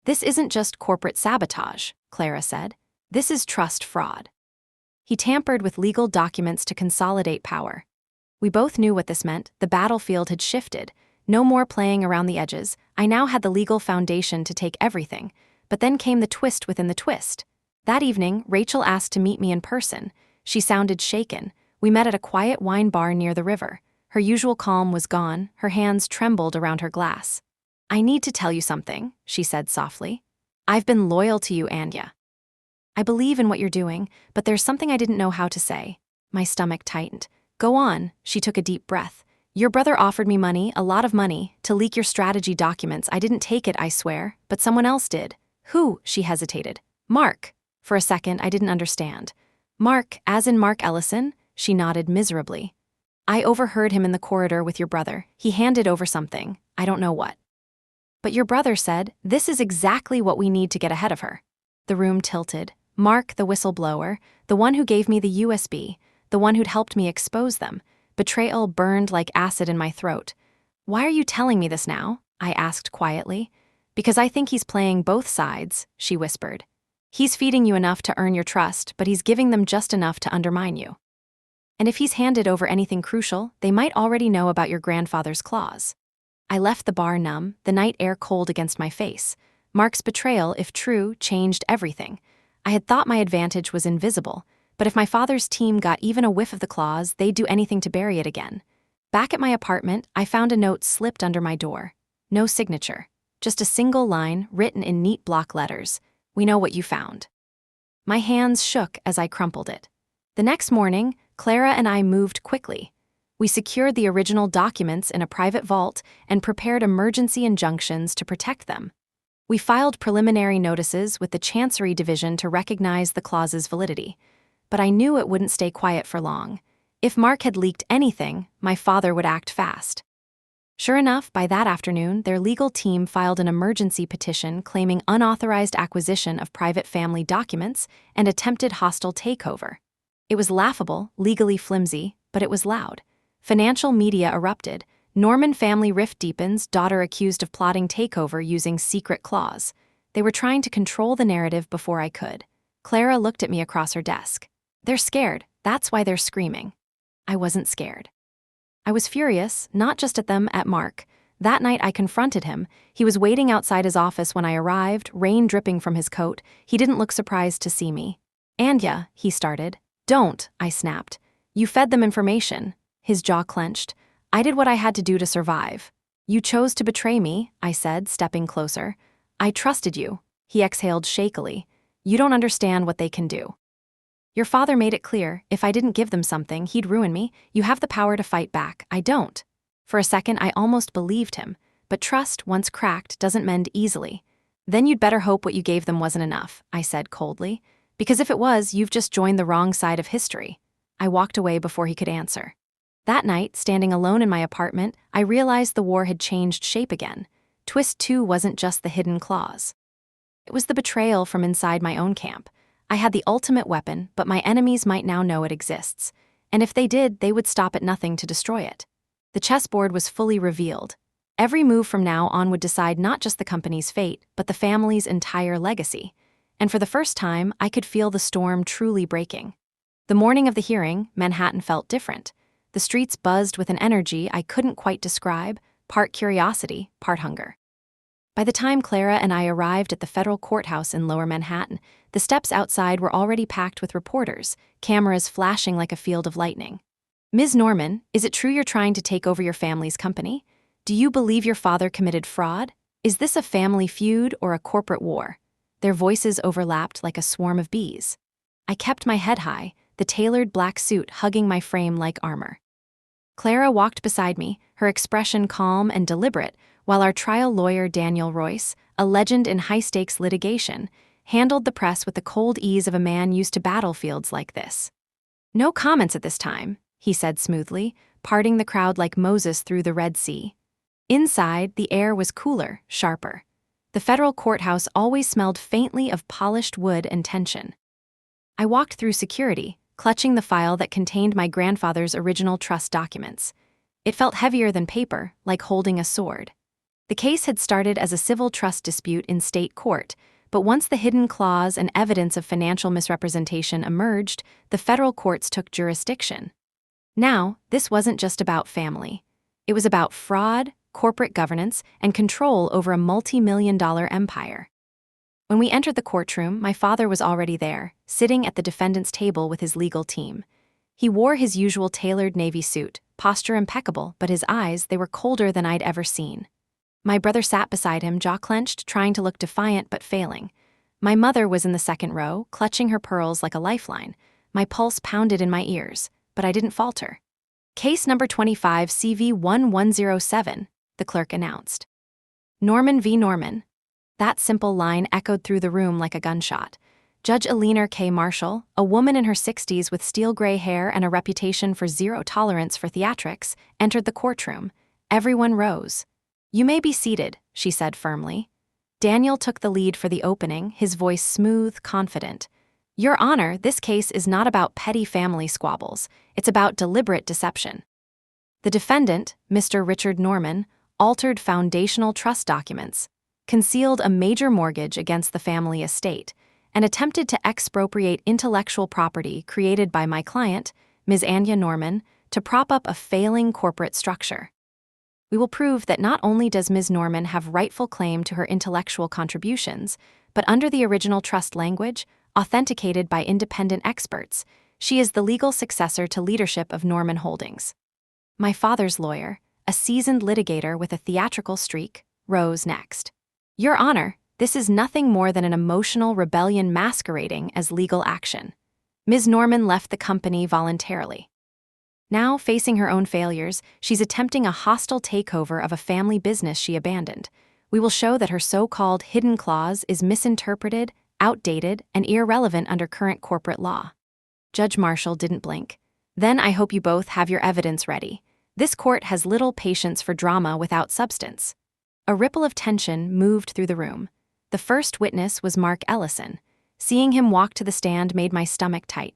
A: This isn't just corporate sabotage, Clara said. This is trust fraud. He tampered with legal documents to consolidate power. We both knew what this meant. The battlefield had shifted. No more playing around the edges. I now had the legal foundation to take everything. But then came the twist within the twist. That evening, Rachel asked to meet me in person. She sounded shaken. We met at a quiet wine bar near the river. Her usual calm was gone. Her hands trembled around her glass. "I need to tell you something," she said softly. "I've been loyal to you, Anya. I believe in what you're doing, but there's something I didn't know how to say." My stomach tightened. "Go on," she took a deep breath. "Your brother offered me money, a lot of money, to leak your strategy documents. I didn't take it, I swear, but someone else did." "Who?" she hesitated. "Mark." For a second, I didn't understand. "Mark, as in Mark Ellison?" She nodded miserably. "I overheard him in the corridor with your brother. He handed over something. I don't know what. But your brother said, this is exactly what we need to get ahead of her." The room tilted. Mark, the whistleblower, the one who gave me the USB, the one who'd helped me expose them. Betrayal burned like acid in my throat. "Why are you telling me this now?" I asked quietly. "Because I think he's playing both sides," she whispered. "He's feeding you enough to earn your trust, but he's giving them just enough to undermine you. And if he's handed over anything crucial, they might already know about your grandfather's clause." I left the bar numb, the night air cold against my face. Mark's betrayal, if true, changed everything. I had thought my advantage was invisible, but if my father's team got even a whiff of the clause, they'd do anything to bury it again. Back at my apartment, I found a note slipped under my door. No signature. Just a single line, written in neat block letters. "We know what you found." My hands shook as I crumpled it. The next morning, Clara and I moved quickly. We secured the original documents in a private vault and prepared emergency injunctions to protect them. We filed preliminary notices with the Chancery Division to recognize the clause's validity. But I knew it wouldn't stay quiet for long. If Mark had leaked anything, my father would act fast. Sure enough, by that afternoon, their legal team filed an emergency petition claiming unauthorized acquisition of private family documents and attempted hostile takeover. It was laughable, legally flimsy, but it was loud. Financial media erupted. Norman family rift deepens, daughter accused of plotting takeover using secret clause. They were trying to control the narrative before I could. Clara looked at me across her desk. "They're scared. That's why they're screaming." I wasn't scared. I was furious, not just at them, at Mark. That night I confronted him. He was waiting outside his office when I arrived, rain dripping from his coat. He didn't look surprised to see me. "Anya," he started. "Don't," I snapped. "You fed them information." His jaw clenched. "I did what I had to do to survive." "You chose to betray me," I said, stepping closer. "I trusted you." He exhaled shakily. "You don't understand what they can do. Your father made it clear, if I didn't give them something, he'd ruin me. You have the power to fight back. I don't." For a second, I almost believed him. but trust, once cracked, doesn't mend easily. Then you'd better hope what you gave them wasn't enough, I said coldly. Because if it was, you've just joined the wrong side of history. I walked away before he could answer. That night, standing alone in my apartment, I realized the war had changed shape again. Twist 2 wasn't just the hidden clause. It was the betrayal from inside my own camp. I had the ultimate weapon, but my enemies might now know it exists. And if they did, they would stop at nothing to destroy it. The chessboard was fully revealed. Every move from now on would decide not just the company's fate, but the family's entire legacy. And for the first time, I could feel the storm truly breaking. The morning of the hearing, Manhattan felt different. The streets buzzed with an energy I couldn't quite describe, part curiosity, part hunger. By the time Clara and I arrived at the federal courthouse in Lower Manhattan, the steps outside were already packed with reporters, cameras flashing like a field of lightning. Ms. Norman, is it true you're trying to take over your family's company? Do you believe your father committed fraud? Is this a family feud or a corporate war? Their voices overlapped like a swarm of bees. I kept my head high, the tailored black suit hugging my frame like armor. Clara walked beside me, her expression calm and deliberate, while our trial lawyer Daniel Royce, a legend in high-stakes litigation, handled the press with the cold ease of a man used to battlefields like this. "No comments at this time," he said smoothly, parting the crowd like Moses through the Red Sea. Inside, the air was cooler, sharper. The federal courthouse always smelled faintly of polished wood and tension. I walked through security, clutching the file that contained my grandfather's original trust documents. It felt heavier than paper, like holding a sword. The case had started as a civil trust dispute in state court, but once the hidden clause and evidence of financial misrepresentation emerged, the federal courts took jurisdiction. Now, this wasn't just about family. It was about fraud, corporate governance, and control over a multi-million-dollar empire. When we entered the courtroom, my father was already there, sitting at the defendant's table with his legal team. He wore his usual tailored navy suit, posture impeccable, but his eyes, they were colder than I'd ever seen. My brother sat beside him, jaw clenched, trying to look defiant but failing. My mother was in the second row, clutching her pearls like a lifeline. My pulse pounded in my ears, but I didn't falter. "Case number 25 CV1107, the clerk announced. "Norman v. Norman." That simple line echoed through the room like a gunshot. Judge Eleanor K. Marshall, a woman in her 60s with steel-gray hair and a reputation for zero tolerance for theatrics, entered the courtroom. Everyone rose. "You may be seated," she said firmly. Daniel took the lead for the opening, his voice smooth, confident. "Your Honor, this case is not about petty family squabbles. It's about deliberate deception." The defendant, Mr. Richard Norman, altered foundational trust documents, concealed a major mortgage against the family estate, and attempted to expropriate intellectual property created by my client, Ms. Anya Norman, to prop up a failing corporate structure. We will prove that not only does Ms. Norman have rightful claim to her intellectual contributions, but under the original trust language, authenticated by independent experts, she is the legal successor to leadership of Norman Holdings. My father's lawyer, a seasoned litigator with a theatrical streak, rose next. "Your Honor, this is nothing more than an emotional rebellion masquerading as legal action. Ms. Norman left the company voluntarily. Now, facing her own failures, she's attempting a hostile takeover of a family business she abandoned. We will show that her so-called hidden clause is misinterpreted, outdated, and irrelevant under current corporate law." Judge Marshall didn't blink. "Then I hope you both have your evidence ready. This court has little patience for drama without substance." A ripple of tension moved through the room. The first witness was Mark Ellison. Seeing him walk to the stand made my stomach tight.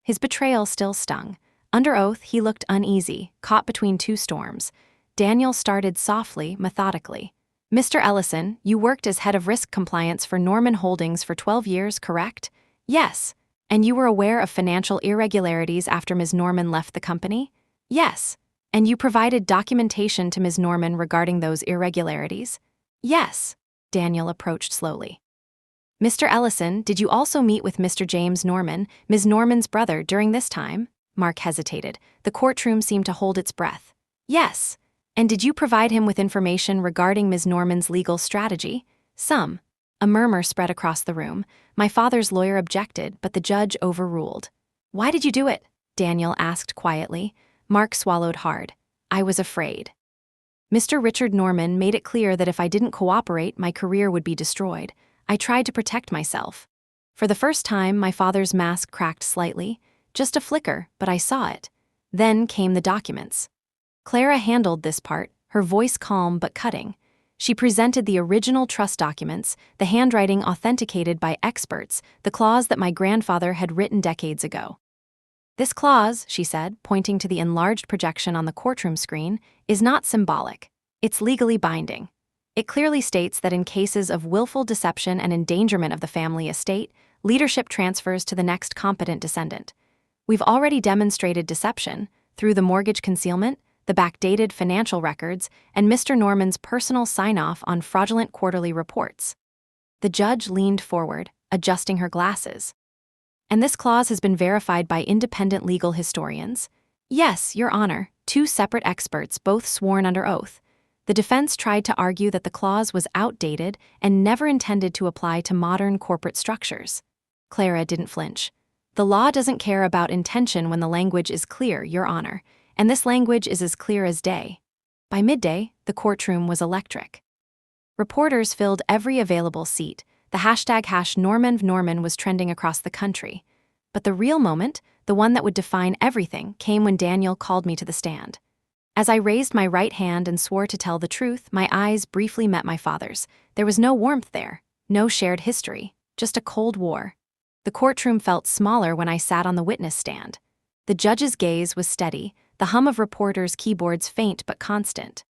A: His betrayal still stung. Under oath, he looked uneasy, caught between two storms. Daniel started softly, methodically. "Mr. Ellison, you worked as head of risk compliance for Norman Holdings for 12 years, correct?" "Yes." "And you were aware of financial irregularities after Ms. Norman left the company?" "Yes." "And you provided documentation to Ms. Norman regarding those irregularities?" "Yes." Daniel approached slowly. "Mr. Ellison, did you also meet with Mr. James Norman, Ms. Norman's brother, during this time?" Mark hesitated. The courtroom seemed to hold its breath. "Yes." "And did you provide him with information regarding Ms. Norman's legal strategy?" "Some." A murmur spread across the room. My father's lawyer objected, but the judge overruled. "Why did you do it?" Daniel asked quietly. Mark swallowed hard. "I was afraid." Mr. Richard Norman made it clear that if I didn't cooperate, my career would be destroyed. I tried to protect myself. For the first time, my father's mask cracked slightly. Just a flicker, but I saw it. Then came the documents. Clara handled this part, her voice calm but cutting. She presented the original trust documents, the handwriting authenticated by experts, the clause that my grandfather had written decades ago. This clause, she said, pointing to the enlarged projection on the courtroom screen, is not symbolic. It's legally binding. It clearly states that in cases of willful deception and endangerment of the family estate, leadership transfers to the next competent descendant. We've already demonstrated deception through the mortgage concealment, the backdated financial records, and Mr. Norman's personal sign-off on fraudulent quarterly reports. The judge leaned forward, adjusting her glasses. And this clause has been verified by independent legal historians. Yes, Your Honor, 2 separate experts, both sworn under oath. The defense tried to argue that the clause was outdated and never intended to apply to modern corporate structures. Clara didn't flinch. The law doesn't care about intention when the language is clear, Your Honor, and this language is as clear as day. By midday, the courtroom was electric. Reporters filled every available seat. The hashtag #NormanvNorman was trending across the country. But the real moment, the one that would define everything, came when Daniel called me to the stand. As I raised my right hand and swore to tell the truth, my eyes briefly met my father's. There was no warmth there, no shared history, just a cold war. The courtroom felt smaller when I sat on the witness stand. The judge's gaze was steady, the hum of reporters' keyboards faint but constant.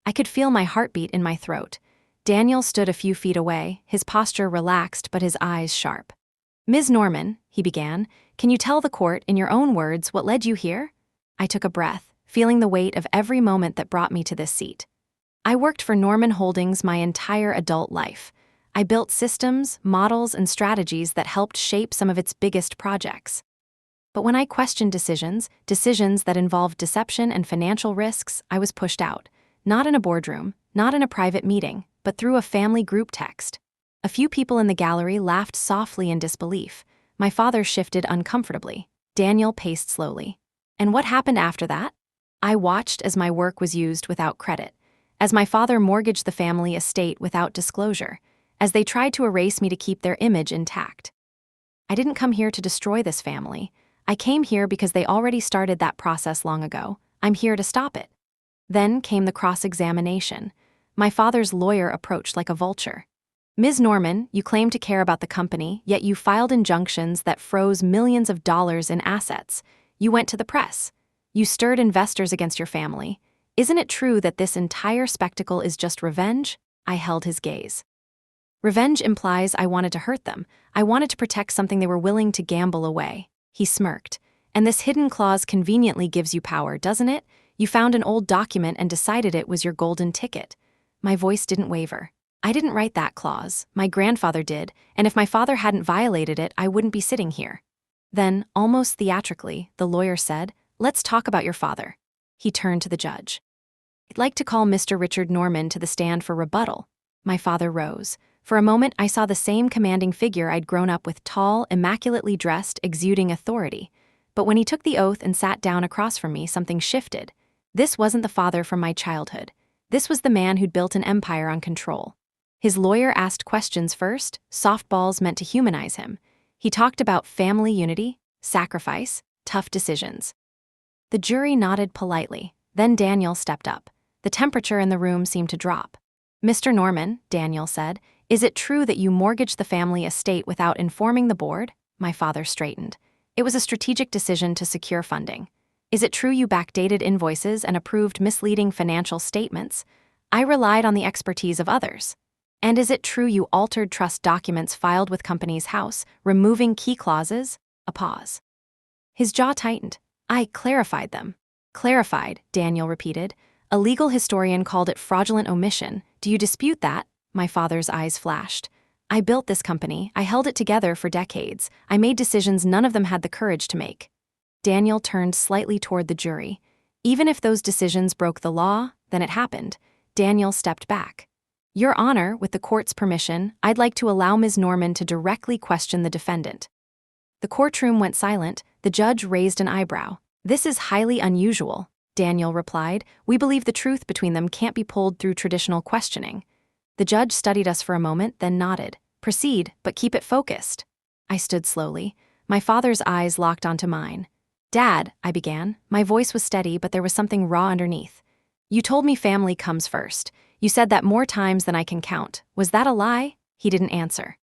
A: I could feel my heartbeat in my throat. Daniel stood a few feet away, his posture relaxed but his eyes sharp. "Ms. Norman," he began, "can you tell the court, in your own words, what led you here?" I took a breath, feeling the weight of every moment that brought me to this seat. I worked for Norman Holdings my entire adult life. I built systems, models, and strategies that helped shape some of its biggest projects. But when I questioned decisions that involved deception and financial risks, I was pushed out. Not in a boardroom, not in a private meeting, but through a family group text. A few people in the gallery laughed softly in disbelief. My father shifted uncomfortably. Daniel paced slowly. And what happened after that? I watched as my work was used without credit, as my father mortgaged the family estate without disclosure, as they tried to erase me to keep their image intact. I didn't come here to destroy this family. I came here because they already started that process long ago. I'm here to stop it. Then came the cross-examination. My father's lawyer approached like a vulture. "Ms. Norman, you claim to care about the company, yet you filed injunctions that froze millions of dollars in assets. You went to the press. You stirred investors against your family. Isn't it true that this entire spectacle is just revenge?" I held his gaze. "Revenge implies I wanted to hurt them. I wanted to protect something they were willing to gamble away." He smirked. "And this hidden clause conveniently gives you power, doesn't it? You found an old document and decided it was your golden ticket." My voice didn't waver. "I didn't write that clause. My grandfather did, and if my father hadn't violated it, I wouldn't be sitting here." Then, almost theatrically, the lawyer said, "Let's talk about your father." He turned to the judge. "I'd like to call Mr. Richard Norman to the stand for rebuttal." My father rose. For a moment, I saw the same commanding figure I'd grown up with, tall, immaculately dressed, exuding authority. But when he took the oath and sat down across from me, something shifted. This wasn't the father from my childhood. This was the man who'd built an empire on control. His lawyer asked questions first, softballs meant to humanize him. He talked about family unity, sacrifice, tough decisions. The jury nodded politely. Then Daniel stepped up. The temperature in the room seemed to drop. "Mr. Norman," Daniel said, "is it true that you mortgaged the family estate without informing the board?" My father straightened. "It was a strategic decision to secure funding." "Is it true you backdated invoices and approved misleading financial statements?" "I relied on the expertise of others." "And is it true you altered trust documents filed with Companies House, removing key clauses?" A pause. His jaw tightened. "I clarified them." "Clarified," Daniel repeated. "A legal historian called it fraudulent omission. Do you dispute that?" My father's eyes flashed. "I built this company. I held it together for decades. I made decisions none of them had the courage to make." Daniel turned slightly toward the jury. "Even if those decisions broke the law, then it happened." Daniel stepped back. "Your Honor, with the court's permission, I'd like to allow Ms. Norman to directly question the defendant." The courtroom went silent. The judge raised an eyebrow. "This is highly unusual." Daniel replied. "We believe the truth between them can't be pulled through traditional questioning." The judge studied us for a moment, then nodded. "Proceed, but keep it focused." I stood slowly. My father's eyes locked onto mine. "Dad," I began. My voice was steady, but there was something raw underneath. "You told me family comes first. You said that more times than I can count. Was that a lie?" He didn't answer.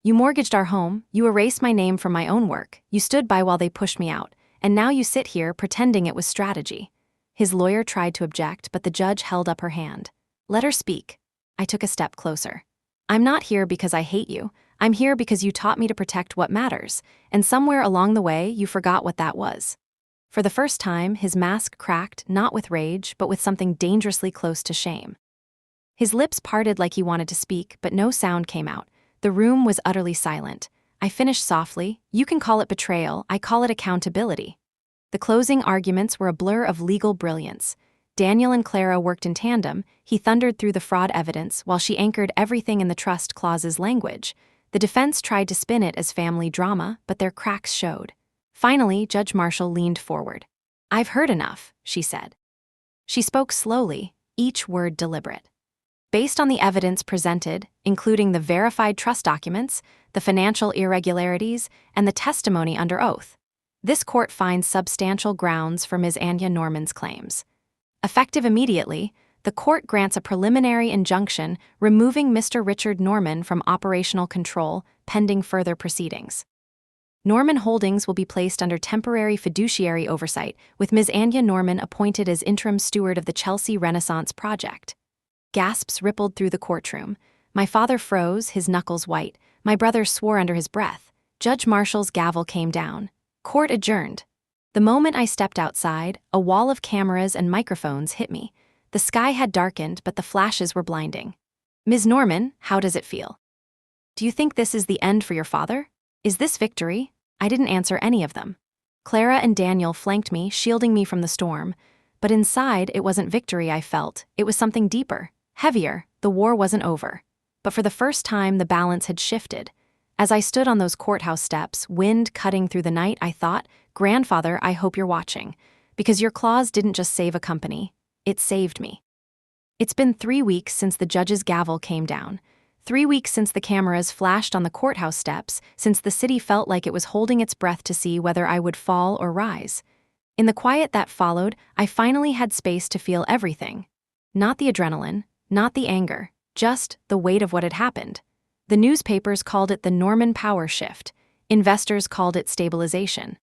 A: "You mortgaged our home, you erased my name from my own work, you stood by while they pushed me out, and now you sit here pretending it was strategy." His lawyer tried to object, but the judge held up her hand. "Let her speak." I took a step closer. "I'm not here because I hate you. I'm here because you taught me to protect what matters, and somewhere along the way you forgot what that was." For the first time, his mask cracked, not with rage, but with something dangerously close to shame. His lips parted like he wanted to speak, but no sound came out. The room was utterly silent. I finished softly. "You can call it betrayal, I call it accountability." The closing arguments were a blur of legal brilliance. Daniel and Clara worked in tandem. He thundered through the fraud evidence while she anchored everything in the trust clause's language. The defense tried to spin it as family drama, but their cracks showed. Finally, Judge Marshall leaned forward. "I've heard enough," she said. She spoke slowly, each word deliberate. "Based on the evidence presented, including the verified trust documents, the financial irregularities, and the testimony under oath, this court finds substantial grounds for Ms. Anya Norman's claims. Effective immediately, the court grants a preliminary injunction removing Mr. Richard Norman from operational control pending further proceedings. Norman Holdings will be placed under temporary fiduciary oversight, with Ms. Anya Norman appointed as interim steward of the Chelsea Renaissance project." Gasps rippled through the courtroom. My father froze, his knuckles white. My brother swore under his breath. Judge Marshall's gavel came down. Court adjourned. The moment I stepped outside, a wall of cameras and microphones hit me. The sky had darkened, but the flashes were blinding. "Ms. Norman, how does it feel? Do you think this is the end for your father? Is this victory?" I didn't answer any of them. Clara and Daniel flanked me, shielding me from the storm. But inside, it wasn't victory I felt. It was something deeper, heavier. The war wasn't over. But for the first time, the balance had shifted. As I stood on those courthouse steps, wind cutting through the night, I thought, "Grandfather, I hope you're watching. Because your claws didn't just save a company. It saved me." It's been 3 weeks since the judge's gavel came down. 3 weeks since the cameras flashed on the courthouse steps, since the city felt like it was holding its breath to see whether I would fall or rise. In the quiet that followed, I finally had space to feel everything. Not the adrenaline, not the anger, just the weight of what had happened. The newspapers called it the Norman power shift. Investors called it stabilization.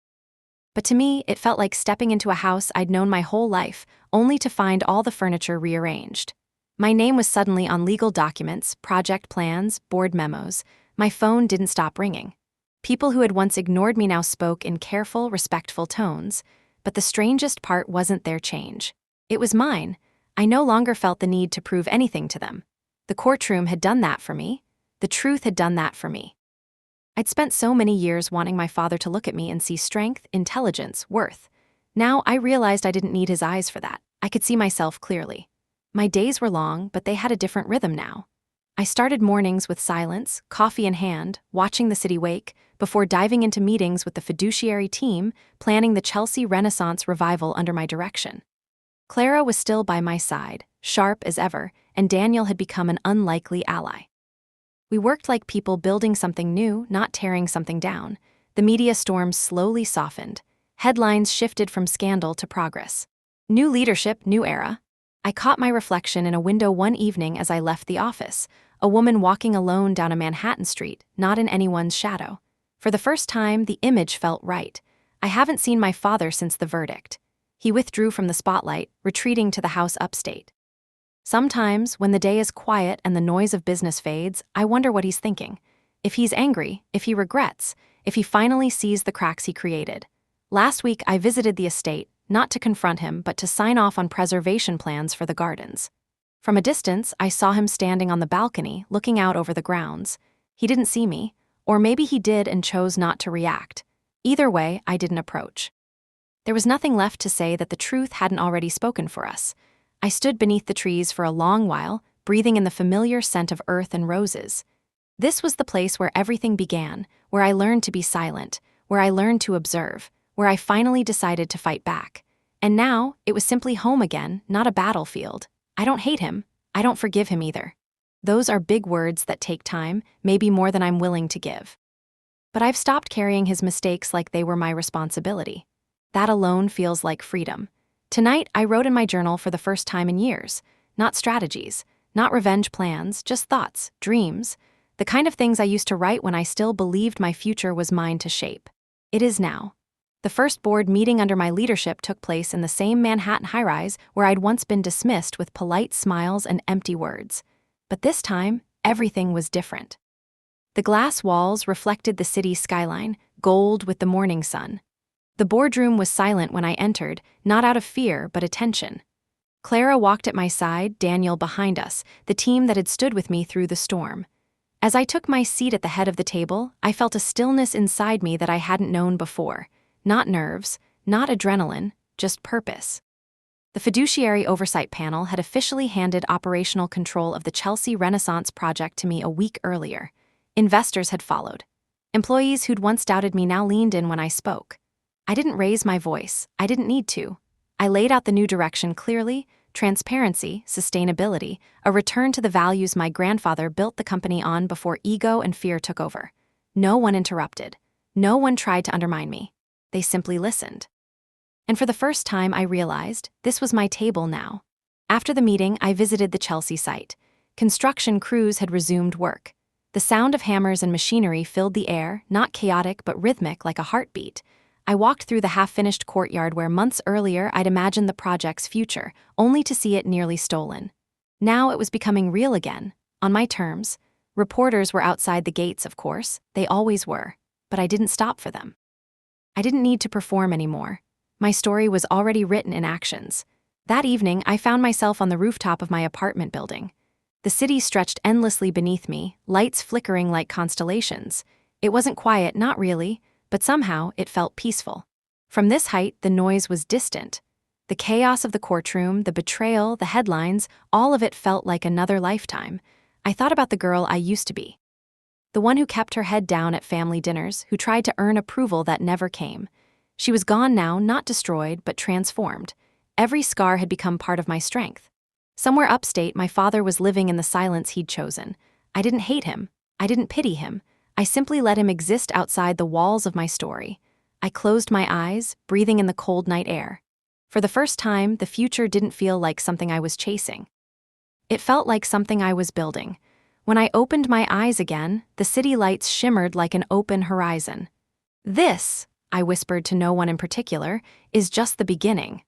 A: But to me, it felt like stepping into a house I'd known my whole life, only to find all the furniture rearranged. My name was suddenly on legal documents, project plans, board memos. My phone didn't stop ringing. People who had once ignored me now spoke in careful, respectful tones. But the strangest part wasn't their change. It was mine. I no longer felt the need to prove anything to them. The courtroom had done that for me. The truth had done that for me. I'd spent so many years wanting my father to look at me and see strength, intelligence, worth. Now I realized I didn't need his eyes for that. I could see myself clearly. My days were long, but they had a different rhythm now. I started mornings with silence, coffee in hand, watching the city wake, before diving into meetings with the fiduciary team, planning the Chelsea Renaissance revival under my direction. Clara was still by my side, sharp as ever, and Daniel had become an unlikely ally. We worked like people building something new, not tearing something down. The media storm slowly softened. Headlines shifted from scandal to progress. New leadership, new era. I caught my reflection in a window one evening as I left the office, a woman walking alone down a Manhattan street, not in anyone's shadow. For the first time, the image felt right. I haven't seen my father since the verdict. He withdrew from the spotlight, retreating to the house upstate. Sometimes, when the day is quiet and the noise of business fades, I wonder what he's thinking. If he's angry, if he regrets, if he finally sees the cracks he created. Last week, I visited the estate, not to confront him, but to sign off on preservation plans for the gardens. From a distance, I saw him standing on the balcony, looking out over the grounds. He didn't see me, or maybe he did and chose not to react. Either way, I didn't approach. There was nothing left to say that the truth hadn't already spoken for us. I stood beneath the trees for a long while, breathing in the familiar scent of earth and roses. This was the place where everything began, where I learned to be silent, where I learned to observe, where I finally decided to fight back. And now, it was simply home again, not a battlefield. I don't hate him. I don't forgive him either. Those are big words that take time, maybe more than I'm willing to give. But I've stopped carrying his mistakes like they were my responsibility. That alone feels like freedom. Tonight, I wrote in my journal for the first time in years. Not strategies, not revenge plans, just thoughts, dreams. The kind of things I used to write when I still believed my future was mine to shape. It is now. The first board meeting under my leadership took place in the same Manhattan high-rise where I'd once been dismissed with polite smiles and empty words. But this time, everything was different. The glass walls reflected the city's skyline, gold with the morning sun. The boardroom was silent when I entered, not out of fear, but attention. Clara walked at my side, Daniel behind us, the team that had stood with me through the storm. As I took my seat at the head of the table, I felt a stillness inside me that I hadn't known before. Not nerves, not adrenaline, just purpose. The Fiduciary Oversight Panel had officially handed operational control of the Chelsea Renaissance project to me a week earlier. Investors had followed. Employees who'd once doubted me now leaned in when I spoke. I didn't raise my voice. I didn't need to. I laid out the new direction clearly: transparency, sustainability, a return to the values my grandfather built the company on before ego and fear took over. No one interrupted. No one tried to undermine me. They simply listened. And for the first time, I realized this was my table now. After the meeting, I visited the Chelsea site. Construction crews had resumed work. The sound of hammers and machinery filled the air, not chaotic but rhythmic like a heartbeat. I walked through the half-finished courtyard where months earlier I'd imagined the project's future, only to see it nearly stolen. Now it was becoming real again, on my terms. Reporters were outside the gates, of course. They always were. But I didn't stop for them. I didn't need to perform anymore. My story was already written in actions. That evening, I found myself on the rooftop of my apartment building. The city stretched endlessly beneath me, lights flickering like constellations. It wasn't quiet, not really, but somehow it felt peaceful. From this height, the noise was distant. The chaos of the courtroom, the betrayal, the headlines, all of it felt like another lifetime. I thought about the girl I used to be. The one who kept her head down at family dinners, who tried to earn approval that never came. She was gone now, not destroyed, but transformed. Every scar had become part of my strength. Somewhere upstate, my father was living in the silence he'd chosen. I didn't hate him. I didn't pity him. I simply let him exist outside the walls of my story. I closed my eyes, breathing in the cold night air. For the first time, the future didn't feel like something I was chasing. It felt like something I was building. When I opened my eyes again, the city lights shimmered like an open horizon. This, I whispered to no one in particular, is just the beginning.